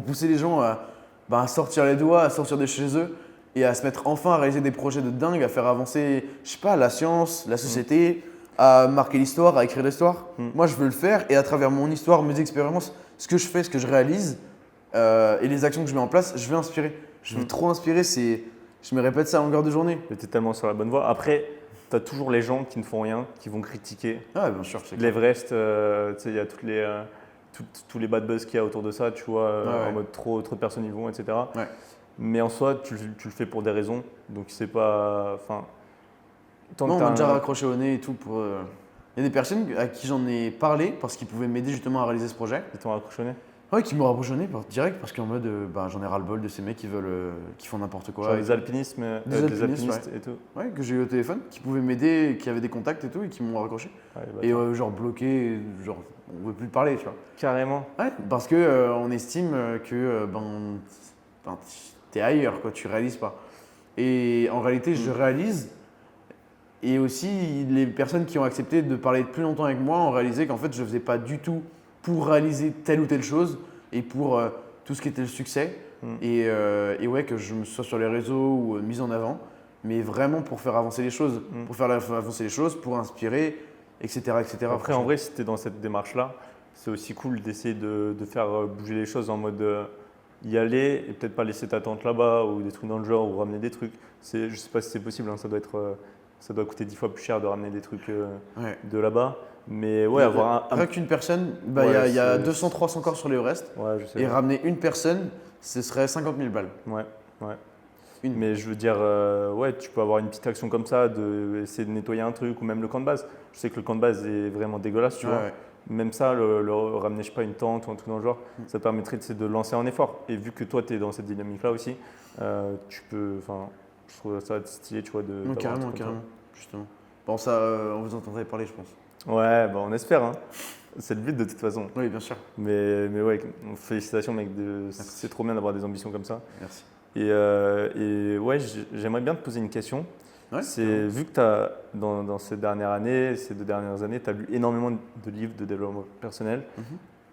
pousser les gens à sortir les doigts, à sortir de chez eux et à se mettre enfin à réaliser des projets de dingue, à faire avancer, je sais pas, la science, la société, à marquer l'histoire, à écrire l'histoire. Moi, je veux le faire et à travers mon histoire, mes expériences, ce que je fais, ce que je réalise et les actions que je mets en place, je veux inspirer. Je veux trop inspirer, je me répète ça à longueur de journée. Tu es tellement sur la bonne voie. Après, tu as toujours les gens qui ne font rien, qui vont critiquer. Ah, bien sûr, c'est clair. L'Everest, tu sais, il y a tous les bad buzz qu'il y a autour de ça, tu vois, Ouais. en mode trop de personnes y vont, etc. Ouais. Mais en soi, tu le fais pour des raisons. Donc, c'est pas. Enfin. Tant Moi, que on m'a t'as déjà un- raccroché au nez et tout pour. Il y a des personnes à qui j'en ai parlé parce qu'ils pouvaient m'aider justement à réaliser ce projet. Ils t'ont raccrochonné. Ouais, qui m'ont raccroché au nez direct parce qu'en mode j'en ai ras-le-bol de ces mecs qui font n'importe quoi. Genre et des tout. alpinistes, Des alpinistes, et tout. Ouais, que j'ai eu au téléphone, qui pouvaient m'aider, qui avaient des contacts et tout et qui m'ont raccroché. Ouais, bah, Et genre bloqué, genre on veut plus parler, tu vois. carrément. Ouais, parce que on estime que t'es ailleurs, quoi, tu réalises pas. Et en réalité, je réalise. Et aussi, les personnes qui ont accepté de parler plus longtemps avec moi ont réalisé qu'en fait, je ne faisais pas du tout pour réaliser telle ou telle chose et pour tout ce qui était le succès. Et ouais, que je me sois sur les réseaux ou mise en avant, mais vraiment pour faire avancer les choses, pour inspirer, etc. Après, en vrai, si tu es dans cette démarche-là, c'est aussi cool d'essayer de faire bouger les choses en mode y aller et peut-être pas laisser ta tente là-bas ou des trucs dans le genre ou ramener des trucs. Je sais pas si c'est possible, hein, ça doit coûter 10 fois plus cher de ramener des trucs Ouais. de là-bas. Mais ouais, avoir un. Rien qu'une personne, il Ouais, y a c'est- 200-300 corps sur l'Everest. Ouais, je sais. Et ramener une personne, ce serait 50 000 balles. Ouais, ouais. Une. Mais je veux dire, ouais, tu peux avoir une petite action comme ça, essayer de nettoyer un truc ou même le camp de base. Je sais que le camp de base est vraiment dégueulasse, tu vois. Ouais. Même ça, le ramener, je sais pas, une tente ou un truc dans le genre, ça te permettrait de lancer un effort. Et vu que toi, tu es dans cette dynamique-là aussi, tu peux. Enfin, je trouve ça stylé, tu vois. Non, d'avoir un carrément, truc comme carrément, justement. Bon, ça, on vous entendrait parler, je pense. ça. Ouais, bah, on espère, hein. C'est le but de toute façon. Oui, bien sûr. Mais ouais, félicitations, mec. C'est trop bien d'avoir des ambitions comme ça. Merci. Et ouais, j'aimerais bien te poser une question. Ouais, C'est vu que tu as, dans ces dernières années, ces 2 dernières années, tu as lu énormément de livres de développement personnel.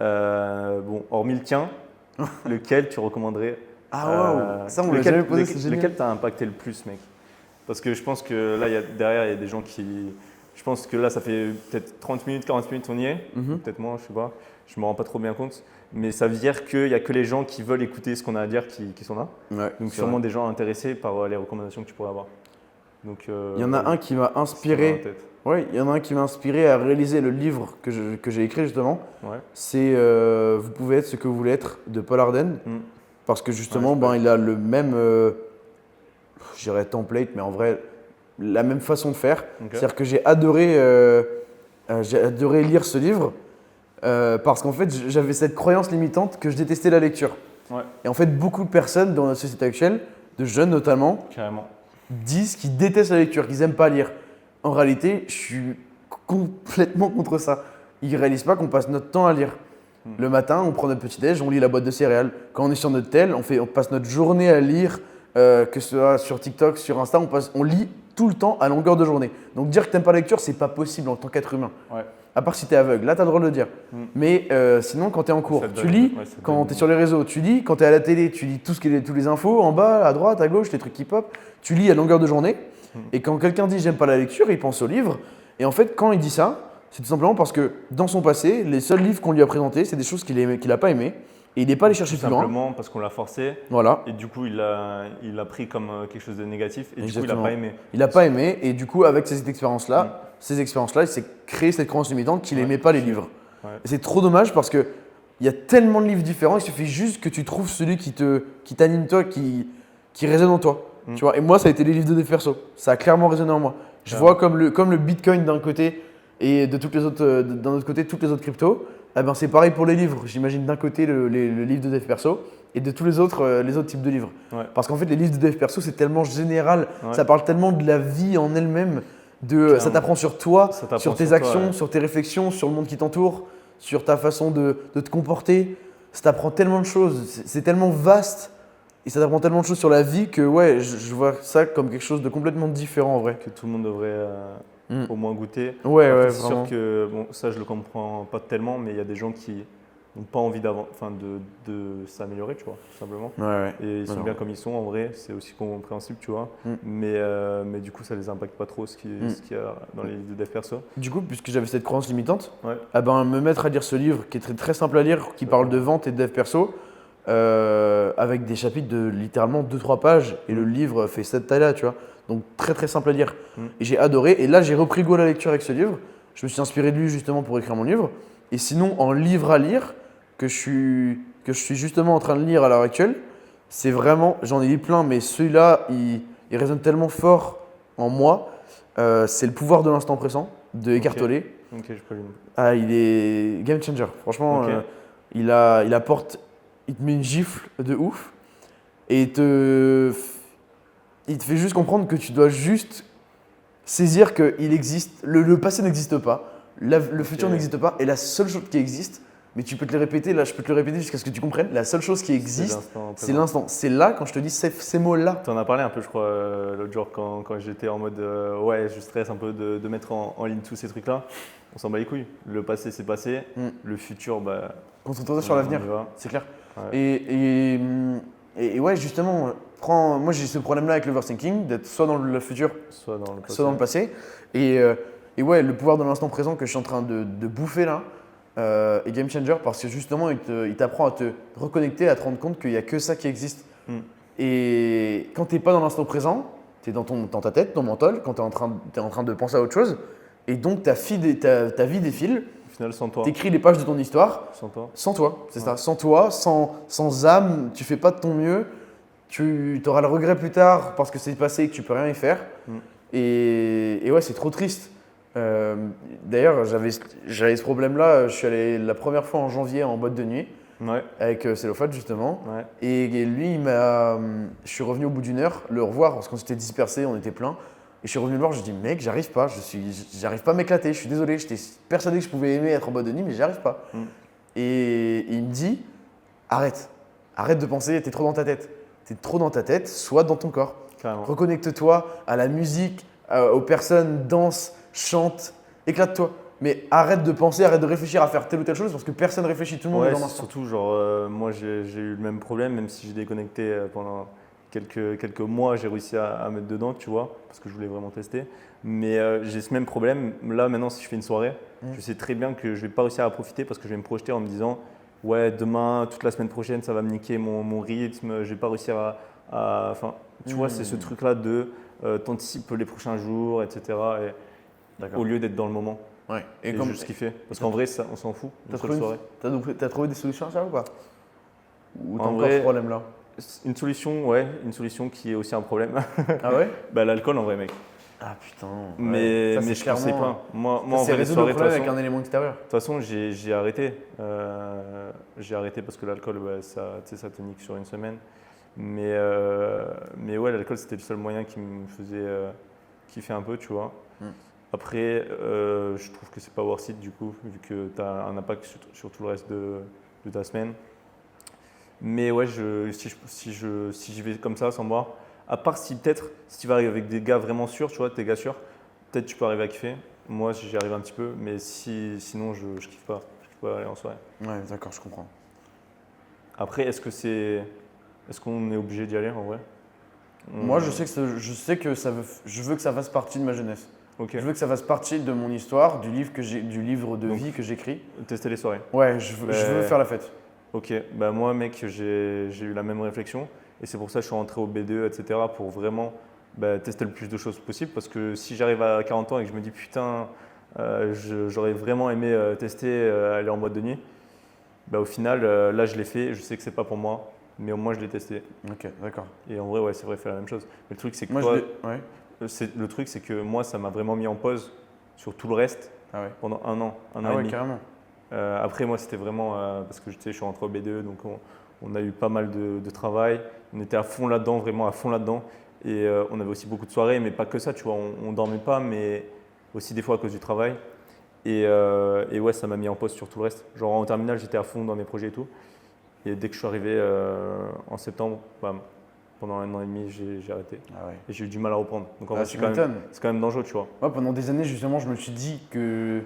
Bon, hormis le tien, lequel tu recommanderais Ah waouh, ça on l'a jamais posé, c'est génial. Lequel t'a impacté le plus, mec? Parce que je pense que là, derrière, il y a des gens qui. Je pense que là, ça fait peut-être 30 minutes, 40 minutes, on y est. Peut-être moins, je sais pas. Je me rends pas trop bien compte. Mais ça veut dire qu'il n'y a que les gens qui veulent écouter ce qu'on a à dire qui sont là. Ouais, Donc, c'est sûrement vrai. des gens intéressés par les recommandations que tu pourrais avoir. Donc, Il y en a un qui m'a en inspiré. tête. Ouais, il y en a un qui m'a inspiré à réaliser le livre que j'ai écrit justement. Ouais. C'est Vous pouvez être ce que vous voulez être de Paul Arden. Parce que justement, Ouais, je sais il a le même, je dirais template, mais en vrai, la même façon de faire. Ok. C'est-à-dire que j'ai adoré lire ce livre parce qu'en fait, j'avais cette croyance limitante que je détestais la lecture. Ouais, Et en fait, beaucoup de personnes dans notre société actuelle, de jeunes notamment, carrément. disent qu'ils détestent la lecture, qu'ils n'aiment pas lire. En réalité, je suis complètement contre ça. Ils ne réalisent pas qu'on passe notre temps à lire. Le matin, on prend notre petit-déj, on lit la boîte de céréales. Quand on est sur notre tel, on passe notre journée à lire, que ce soit sur TikTok, sur Insta, on lit tout le temps à longueur de journée. Donc dire que tu n'aimes pas la lecture, c'est pas possible en tant qu'être humain. Ouais. À part si tu es aveugle, là tu as le droit de le dire. Mais sinon, quand tu es en cours, Ça te tu donne- lis. ouais, ça te Quand donne- tu es sur les réseaux, tu lis. Quand tu es à la télé, tu lis tous les infos, en bas, à droite, à gauche, les trucs qui pop. Tu lis à longueur de journée. Et quand quelqu'un dit j'aime pas la lecture, il pense au livre. Et en fait, quand il dit ça, c'est tout simplement parce que dans son passé, les seuls livres qu'on lui a présentés, c'est des choses qu'il n'a pas aimées. Et il n'est pas allé chercher Tout plus loin. simplement parce qu'on l'a forcé. Voilà. Et du coup, il l'a pris comme quelque chose de négatif. Et du coup, il Exactement. n'a pas aimé. Il n'a pas aimé. Et du coup, avec ces expériences-là, il s'est créé cette croyance limitante qu'il n'aimait pas les livres. Ouais. Et c'est trop dommage parce qu'il y a tellement de livres différents. Il suffit juste que tu trouves celui qui t'anime toi, qui résonne en toi. Tu vois. Et moi, ça a été les livres de dev perso. Ça a clairement résonné en moi. Je vois comme le Bitcoin d'un côté et de toutes les autres, d'un autre côté, toutes les autres cryptos. Eh ben, c'est pareil pour les livres. J'imagine d'un côté le livre de dev perso et de tous les autres types de livres. Ouais. Parce qu'en fait, les livres de dev perso, c'est tellement général. Ouais. Ça parle tellement de la vie en elle-même. Ça t'apprend sur toi, sur tes actions, sur tes réflexions, sur le monde qui t'entoure, sur ta façon de te comporter. Ça t'apprend tellement de choses. C'est tellement vaste et ça t'apprend tellement de choses sur la vie que ouais, je vois ça comme quelque chose de complètement différent en vrai. Que tout le monde devrait au moins goûter. Ouais, Après, ouais, c'est vraiment. sûr que, bon, ça je le comprends pas tellement, mais il y a des gens qui n'ont pas envie de s'améliorer, tu vois, tout simplement. Ouais, ouais. Et ils sont Non. bien comme ils sont, en vrai, c'est aussi compréhensible, tu vois. Mais du coup, ça les impacte pas trop ce qu'il y a dans les livres de dev perso. Du coup, puisque j'avais cette croyance limitante, Ouais. eh ben, me mettre à lire ce livre qui est très, très simple à lire, qui parle de vente et de dev perso, avec des chapitres de littéralement 2-3 pages, et le livre fait cette taille-là, tu vois. Donc très très simple à lire. Et j'ai adoré. Et là, j'ai repris goût à la lecture avec ce livre. Je me suis inspiré de lui justement pour écrire mon livre. Et sinon, en livre à lire, que je suis justement en train de lire à l'heure actuelle, c'est vraiment, j'en ai lu plein, mais celui-là, il résonne tellement fort en moi. C'est Le pouvoir de l'instant présent de Eckhart Tolle. Ok, je peux lui. Ah, il est game changer. Franchement, Ok. il apporte, il te met une gifle de ouf et il te fait juste comprendre que tu dois juste saisir qu'il existe, le passé n'existe pas, le futur n'existe pas et la seule chose qui existe, mais tu peux te le répéter, là je peux te le répéter jusqu'à ce que tu comprennes, la seule chose qui existe, c'est l'instant. C'est là quand je te dis ces mots-là. Tu en as parlé un peu, je crois, l'autre jour quand j'étais en mode ouais, je stresse un peu de mettre en ligne tous ces trucs-là. On s'en bat les couilles. Le passé, c'est passé. Le futur, bah. Concentre-toi sur l'avenir, on y va. c'est clair. Ouais. Et ouais, justement, moi j'ai ce problème-là avec l'overthinking, d'être soit dans le futur, Soit dans le passé. soit dans le passé. Et ouais, le pouvoir de l'instant présent que je suis en train de bouffer là est game changer parce que justement, il t'apprend à te reconnecter, à te rendre compte qu'il n'y a que ça qui existe. Et quand tu n'es pas dans l'instant présent, tu es dans ta tête, ton mental, quand tu es en train de penser à autre chose. Et donc ta vie défile. Au final, sans toi. Tu écris les pages de ton histoire. Sans toi. Sans toi, c'est ça. Sans toi, sans âme, tu fais pas de ton mieux. Tu auras le regret plus tard parce que c'est passé et que tu peux rien y faire. Et ouais, c'est trop triste. D'ailleurs, j'avais ce problème-là. Je suis allé la première fois en janvier en boîte de nuit Ouais. avec Célophat justement. Ouais. Et lui, je suis revenu au bout d'une heure le revoir parce qu'on s'était dispersés, on était plein. Et je suis revenu le voir, je dis mec, j'arrive pas, j'arrive pas à m'éclater, je suis désolé, j'étais persuadé que je pouvais aimer être en boîte de nuit, mais j'y arrive pas. Et il me dit arrête de penser, t'es trop dans ta tête. T'es trop dans ta tête, sois dans ton corps. Carrément. Reconnecte-toi à la musique, aux personnes, danse, chante, éclate-toi. Mais arrête de penser, arrête de réfléchir à faire telle ou telle chose parce que personne réfléchit, tout le monde est Ouais, dans c'est l'instant. surtout genre moi j'ai eu le même problème, même si j'ai déconnecté pendant quelques mois, j'ai réussi à mettre dedans, tu vois, parce que je voulais vraiment tester. Mais j'ai ce même problème. Là maintenant, si je fais une soirée, je sais très bien que je vais pas réussir à profiter parce que je vais me projeter en me disant ouais, demain, toute la semaine prochaine, ça va me niquer mon rythme, je vais pas réussir à enfin, tu vois, c'est ce truc-là de t'anticipes les prochains jours, etc. Et au lieu d'être dans le moment. Ouais. Et juste kiffer. Parce qu'en vrai, ça, on s'en fout. T'as trouvé des solutions à ça ou pas? Ou t'as En encore vrai, ce problème-là? Une solution qui est aussi un problème. Ah ouais? Bah, l'alcool en vrai, mec. Ah putain. Mais, ça, c'est je conseille clairement- pas. Moi en C'est vrai, les résoudre soirées, le de toute problème avec façon, un élément extérieur. de toute façon, j'ai arrêté. J'ai arrêté parce que l'alcool, bah, ça te nique sur une semaine. Mais ouais, l'alcool, c'était le seul moyen qui me faisait kiffer un peu, tu vois. Après, je trouve que c'est pas worth it du coup, vu que tu as un impact sur tout le reste de ta semaine. Mais ouais, si j'y vais comme ça, sans boire, à part si peut-être, si tu vas arriver avec des gars vraiment sûrs, tu vois, tes gars sûrs, peut-être tu peux arriver à kiffer. Moi, j'y arrive un petit peu, mais sinon, je kiffe pas. Je kiffe pas aller en soirée. Ouais, d'accord, je comprends. Après, est-ce qu'on est obligé d'y aller en vrai? Moi, je sais que je veux que ça fasse partie de ma jeunesse. Ok. Je veux que ça fasse partie de mon histoire, du livre de vie que j'écris. Tester les soirées. Ouais, je veux faire la fête. Ok, bah moi mec, j'ai eu la même réflexion et c'est pour ça que je suis rentré au B2, etc. pour vraiment tester le plus de choses possible parce que si j'arrive à 40 ans et que je me dis putain, j'aurais vraiment aimé tester, aller en boîte de nuit, au final, là je l'ai fait, je sais que c'est pas pour moi, mais au moins je l'ai testé. Ok, d'accord. Et en vrai, ouais, c'est vrai, faire la même chose. Mais le truc, c'est que Moi, toi, ouais. le truc, c'est que moi, ça m'a vraiment mis en pause sur tout le reste Ah ouais. pendant un an Ah et ouais, demi. carrément. Après, moi, c'était vraiment parce que je suis rentré au B2, donc on a eu pas mal de travail. On était à fond là-dedans, vraiment à fond là-dedans. Et on avait aussi beaucoup de soirées, mais pas que ça, tu vois. On dormait pas, mais aussi des fois à cause du travail. Et ouais, ça m'a mis en pause sur tout le reste. Genre en terminale, j'étais à fond dans mes projets et tout. Et dès que je suis arrivé en septembre, pendant un an et demi, j'ai arrêté. Ah ouais. Et j'ai eu du mal à reprendre. Donc en vrai, tu m'étonnes. c'est quand même dangereux, tu vois. Moi, pendant des années, justement, je me suis dit que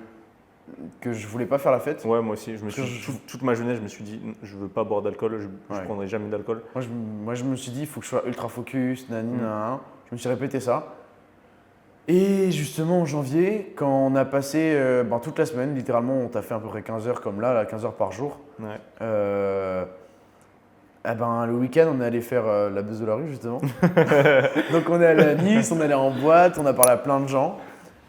je voulais pas faire la fête. Ouais, moi aussi. Parce que Toute ma jeunesse, je me suis dit, je veux pas boire d'alcool, je Ouais. prendrai jamais d'alcool. Moi, je me suis dit, il faut que je sois ultra focus, nanana. Je me suis répété ça. Et justement, en janvier, quand on a passé toute la semaine, littéralement, on t'a fait à peu près 15 heures comme là 15 heures par jour. Ouais. Le week-end, on est allé faire la buzz de la rue, justement. Donc, on est allé à Nice, on est allé en boîte, on a parlé à plein de gens.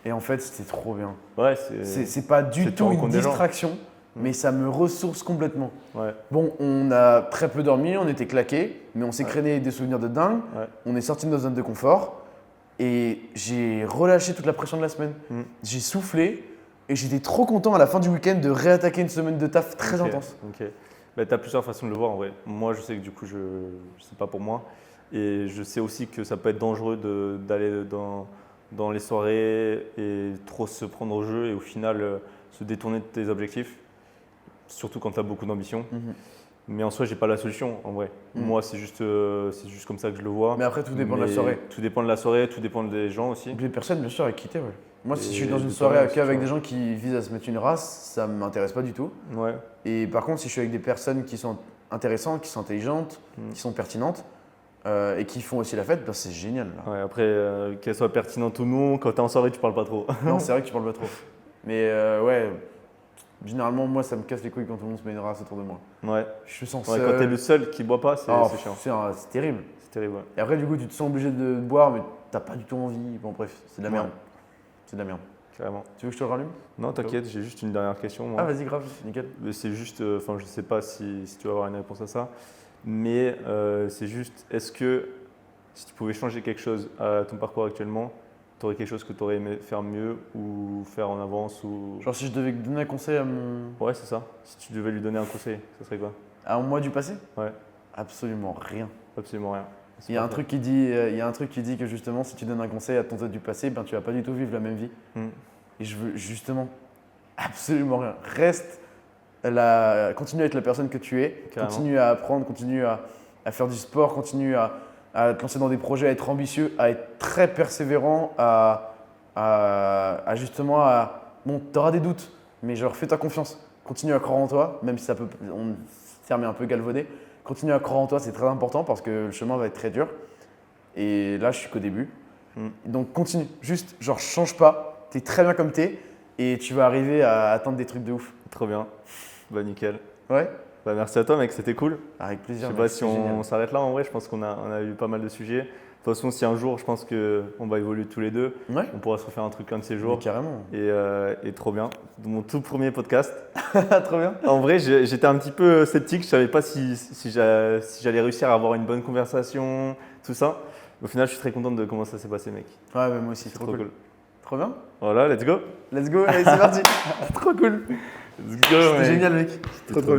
Et en fait, c'était trop bien. Ouais, C'est pas du tout une distraction, mais ça me ressource complètement. Ouais. Bon, on a très peu dormi, on était claqués, mais on s'est créé des souvenirs de dingue. Ouais. On est sorti de notre zone de confort et j'ai relâché toute la pression de la semaine. J'ai soufflé et j'étais trop content à la fin du week-end de réattaquer une semaine de taf très intense. Ok. Tu as plusieurs façons de le voir en vrai. Moi, je sais que du coup, c'est pas pour moi. Et je sais aussi que ça peut être dangereux d'aller dans les soirées et trop se prendre au jeu et au final se détourner de tes objectifs, surtout quand tu as beaucoup d'ambition. Mais en soi, j'ai pas la solution en vrai. Moi, c'est juste comme ça que je le vois. Mais après, tout dépend de la soirée. Tout dépend de la soirée, tout dépend des gens aussi. Et puis les personnes, bien sûr, avec qui t'es, ouais. Moi, si je suis dans une de soirée toi-même, avec tu des gens qui visent à se mettre une race, ça ne m'intéresse pas du tout. Ouais. Et par contre, si je suis avec des personnes qui sont intéressantes, qui sont intelligentes, qui sont pertinentes et qui font aussi la fête, c'est génial. Là. Ouais, après, qu'elle soit pertinente ou non, quand tu es en soirée, tu parles pas trop. Non, c'est vrai que tu parles pas trop. Mais ouais, généralement, moi, ça me casse les couilles quand tout le monde se met une race autour de moi. Ouais. Je me sens Ouais, seul. quand tu es le seul qui boit pas, c'est chiant. C'est terrible. C'est terrible, ouais. Et après, du coup, tu te sens obligé de boire, mais t'as pas du tout envie. Bon, bref, c'est de la merde. C'est de la merde. Carrément. Tu veux que je te le rallume? Non, t'inquiète, j'ai juste une dernière question. Moi. Ah, vas-y, grave, nickel. C'est juste, je sais pas si tu vas avoir une réponse à ça, mais c'est juste, est-ce que si tu pouvais changer quelque chose à ton parcours actuellement, tu aurais quelque chose que tu aurais aimé faire mieux ou faire en avance ou... Genre, si je devais donner un conseil à mon. Ouais, c'est ça. Si tu devais lui donner un conseil, ça serait quoi? À moi du passé? Ouais. Absolument rien. Absolument rien. Il y a un truc qui dit que justement, si tu donnes un conseil à ton toi du passé, tu vas pas du tout vivre la même vie. Et je veux justement absolument rien. Continue à être la personne que tu es. Carrément. Continue à apprendre, continue à faire du sport, continue à te lancer dans des projets, à être ambitieux, à être très persévérant, Bon, tu auras des doutes, mais genre fais-toi confiance. Continue à croire en toi, même si ce terme est un peu galvaudé. Continue à croire en toi, c'est très important parce que le chemin va être très dur. Et là, je suis qu'au début. Donc continue, juste genre change pas, tu es très bien comme tu es et tu vas arriver à atteindre des trucs de ouf. Trop bien. Nickel. Ouais. Merci à toi mec, c'était cool. Avec plaisir. Je sais pas si on s'arrête là en vrai, je pense qu'on a eu pas mal de sujets. De toute façon, si un jour, je pense qu'on va évoluer tous les deux, on pourra se refaire un truc un de ces jours. Mais carrément. Et trop bien. Mon tout premier podcast. Trop bien. En vrai, j'étais un petit peu sceptique. Je savais pas si j'allais réussir à avoir une bonne conversation, tout ça. Au final, je suis très content de comment ça s'est passé, mec. Ouais, moi aussi, c'est trop cool. Trop bien. Voilà, let's go. Let's go, allez, c'est parti. Trop cool. Let's go, C'était génial, mec. Trop bien.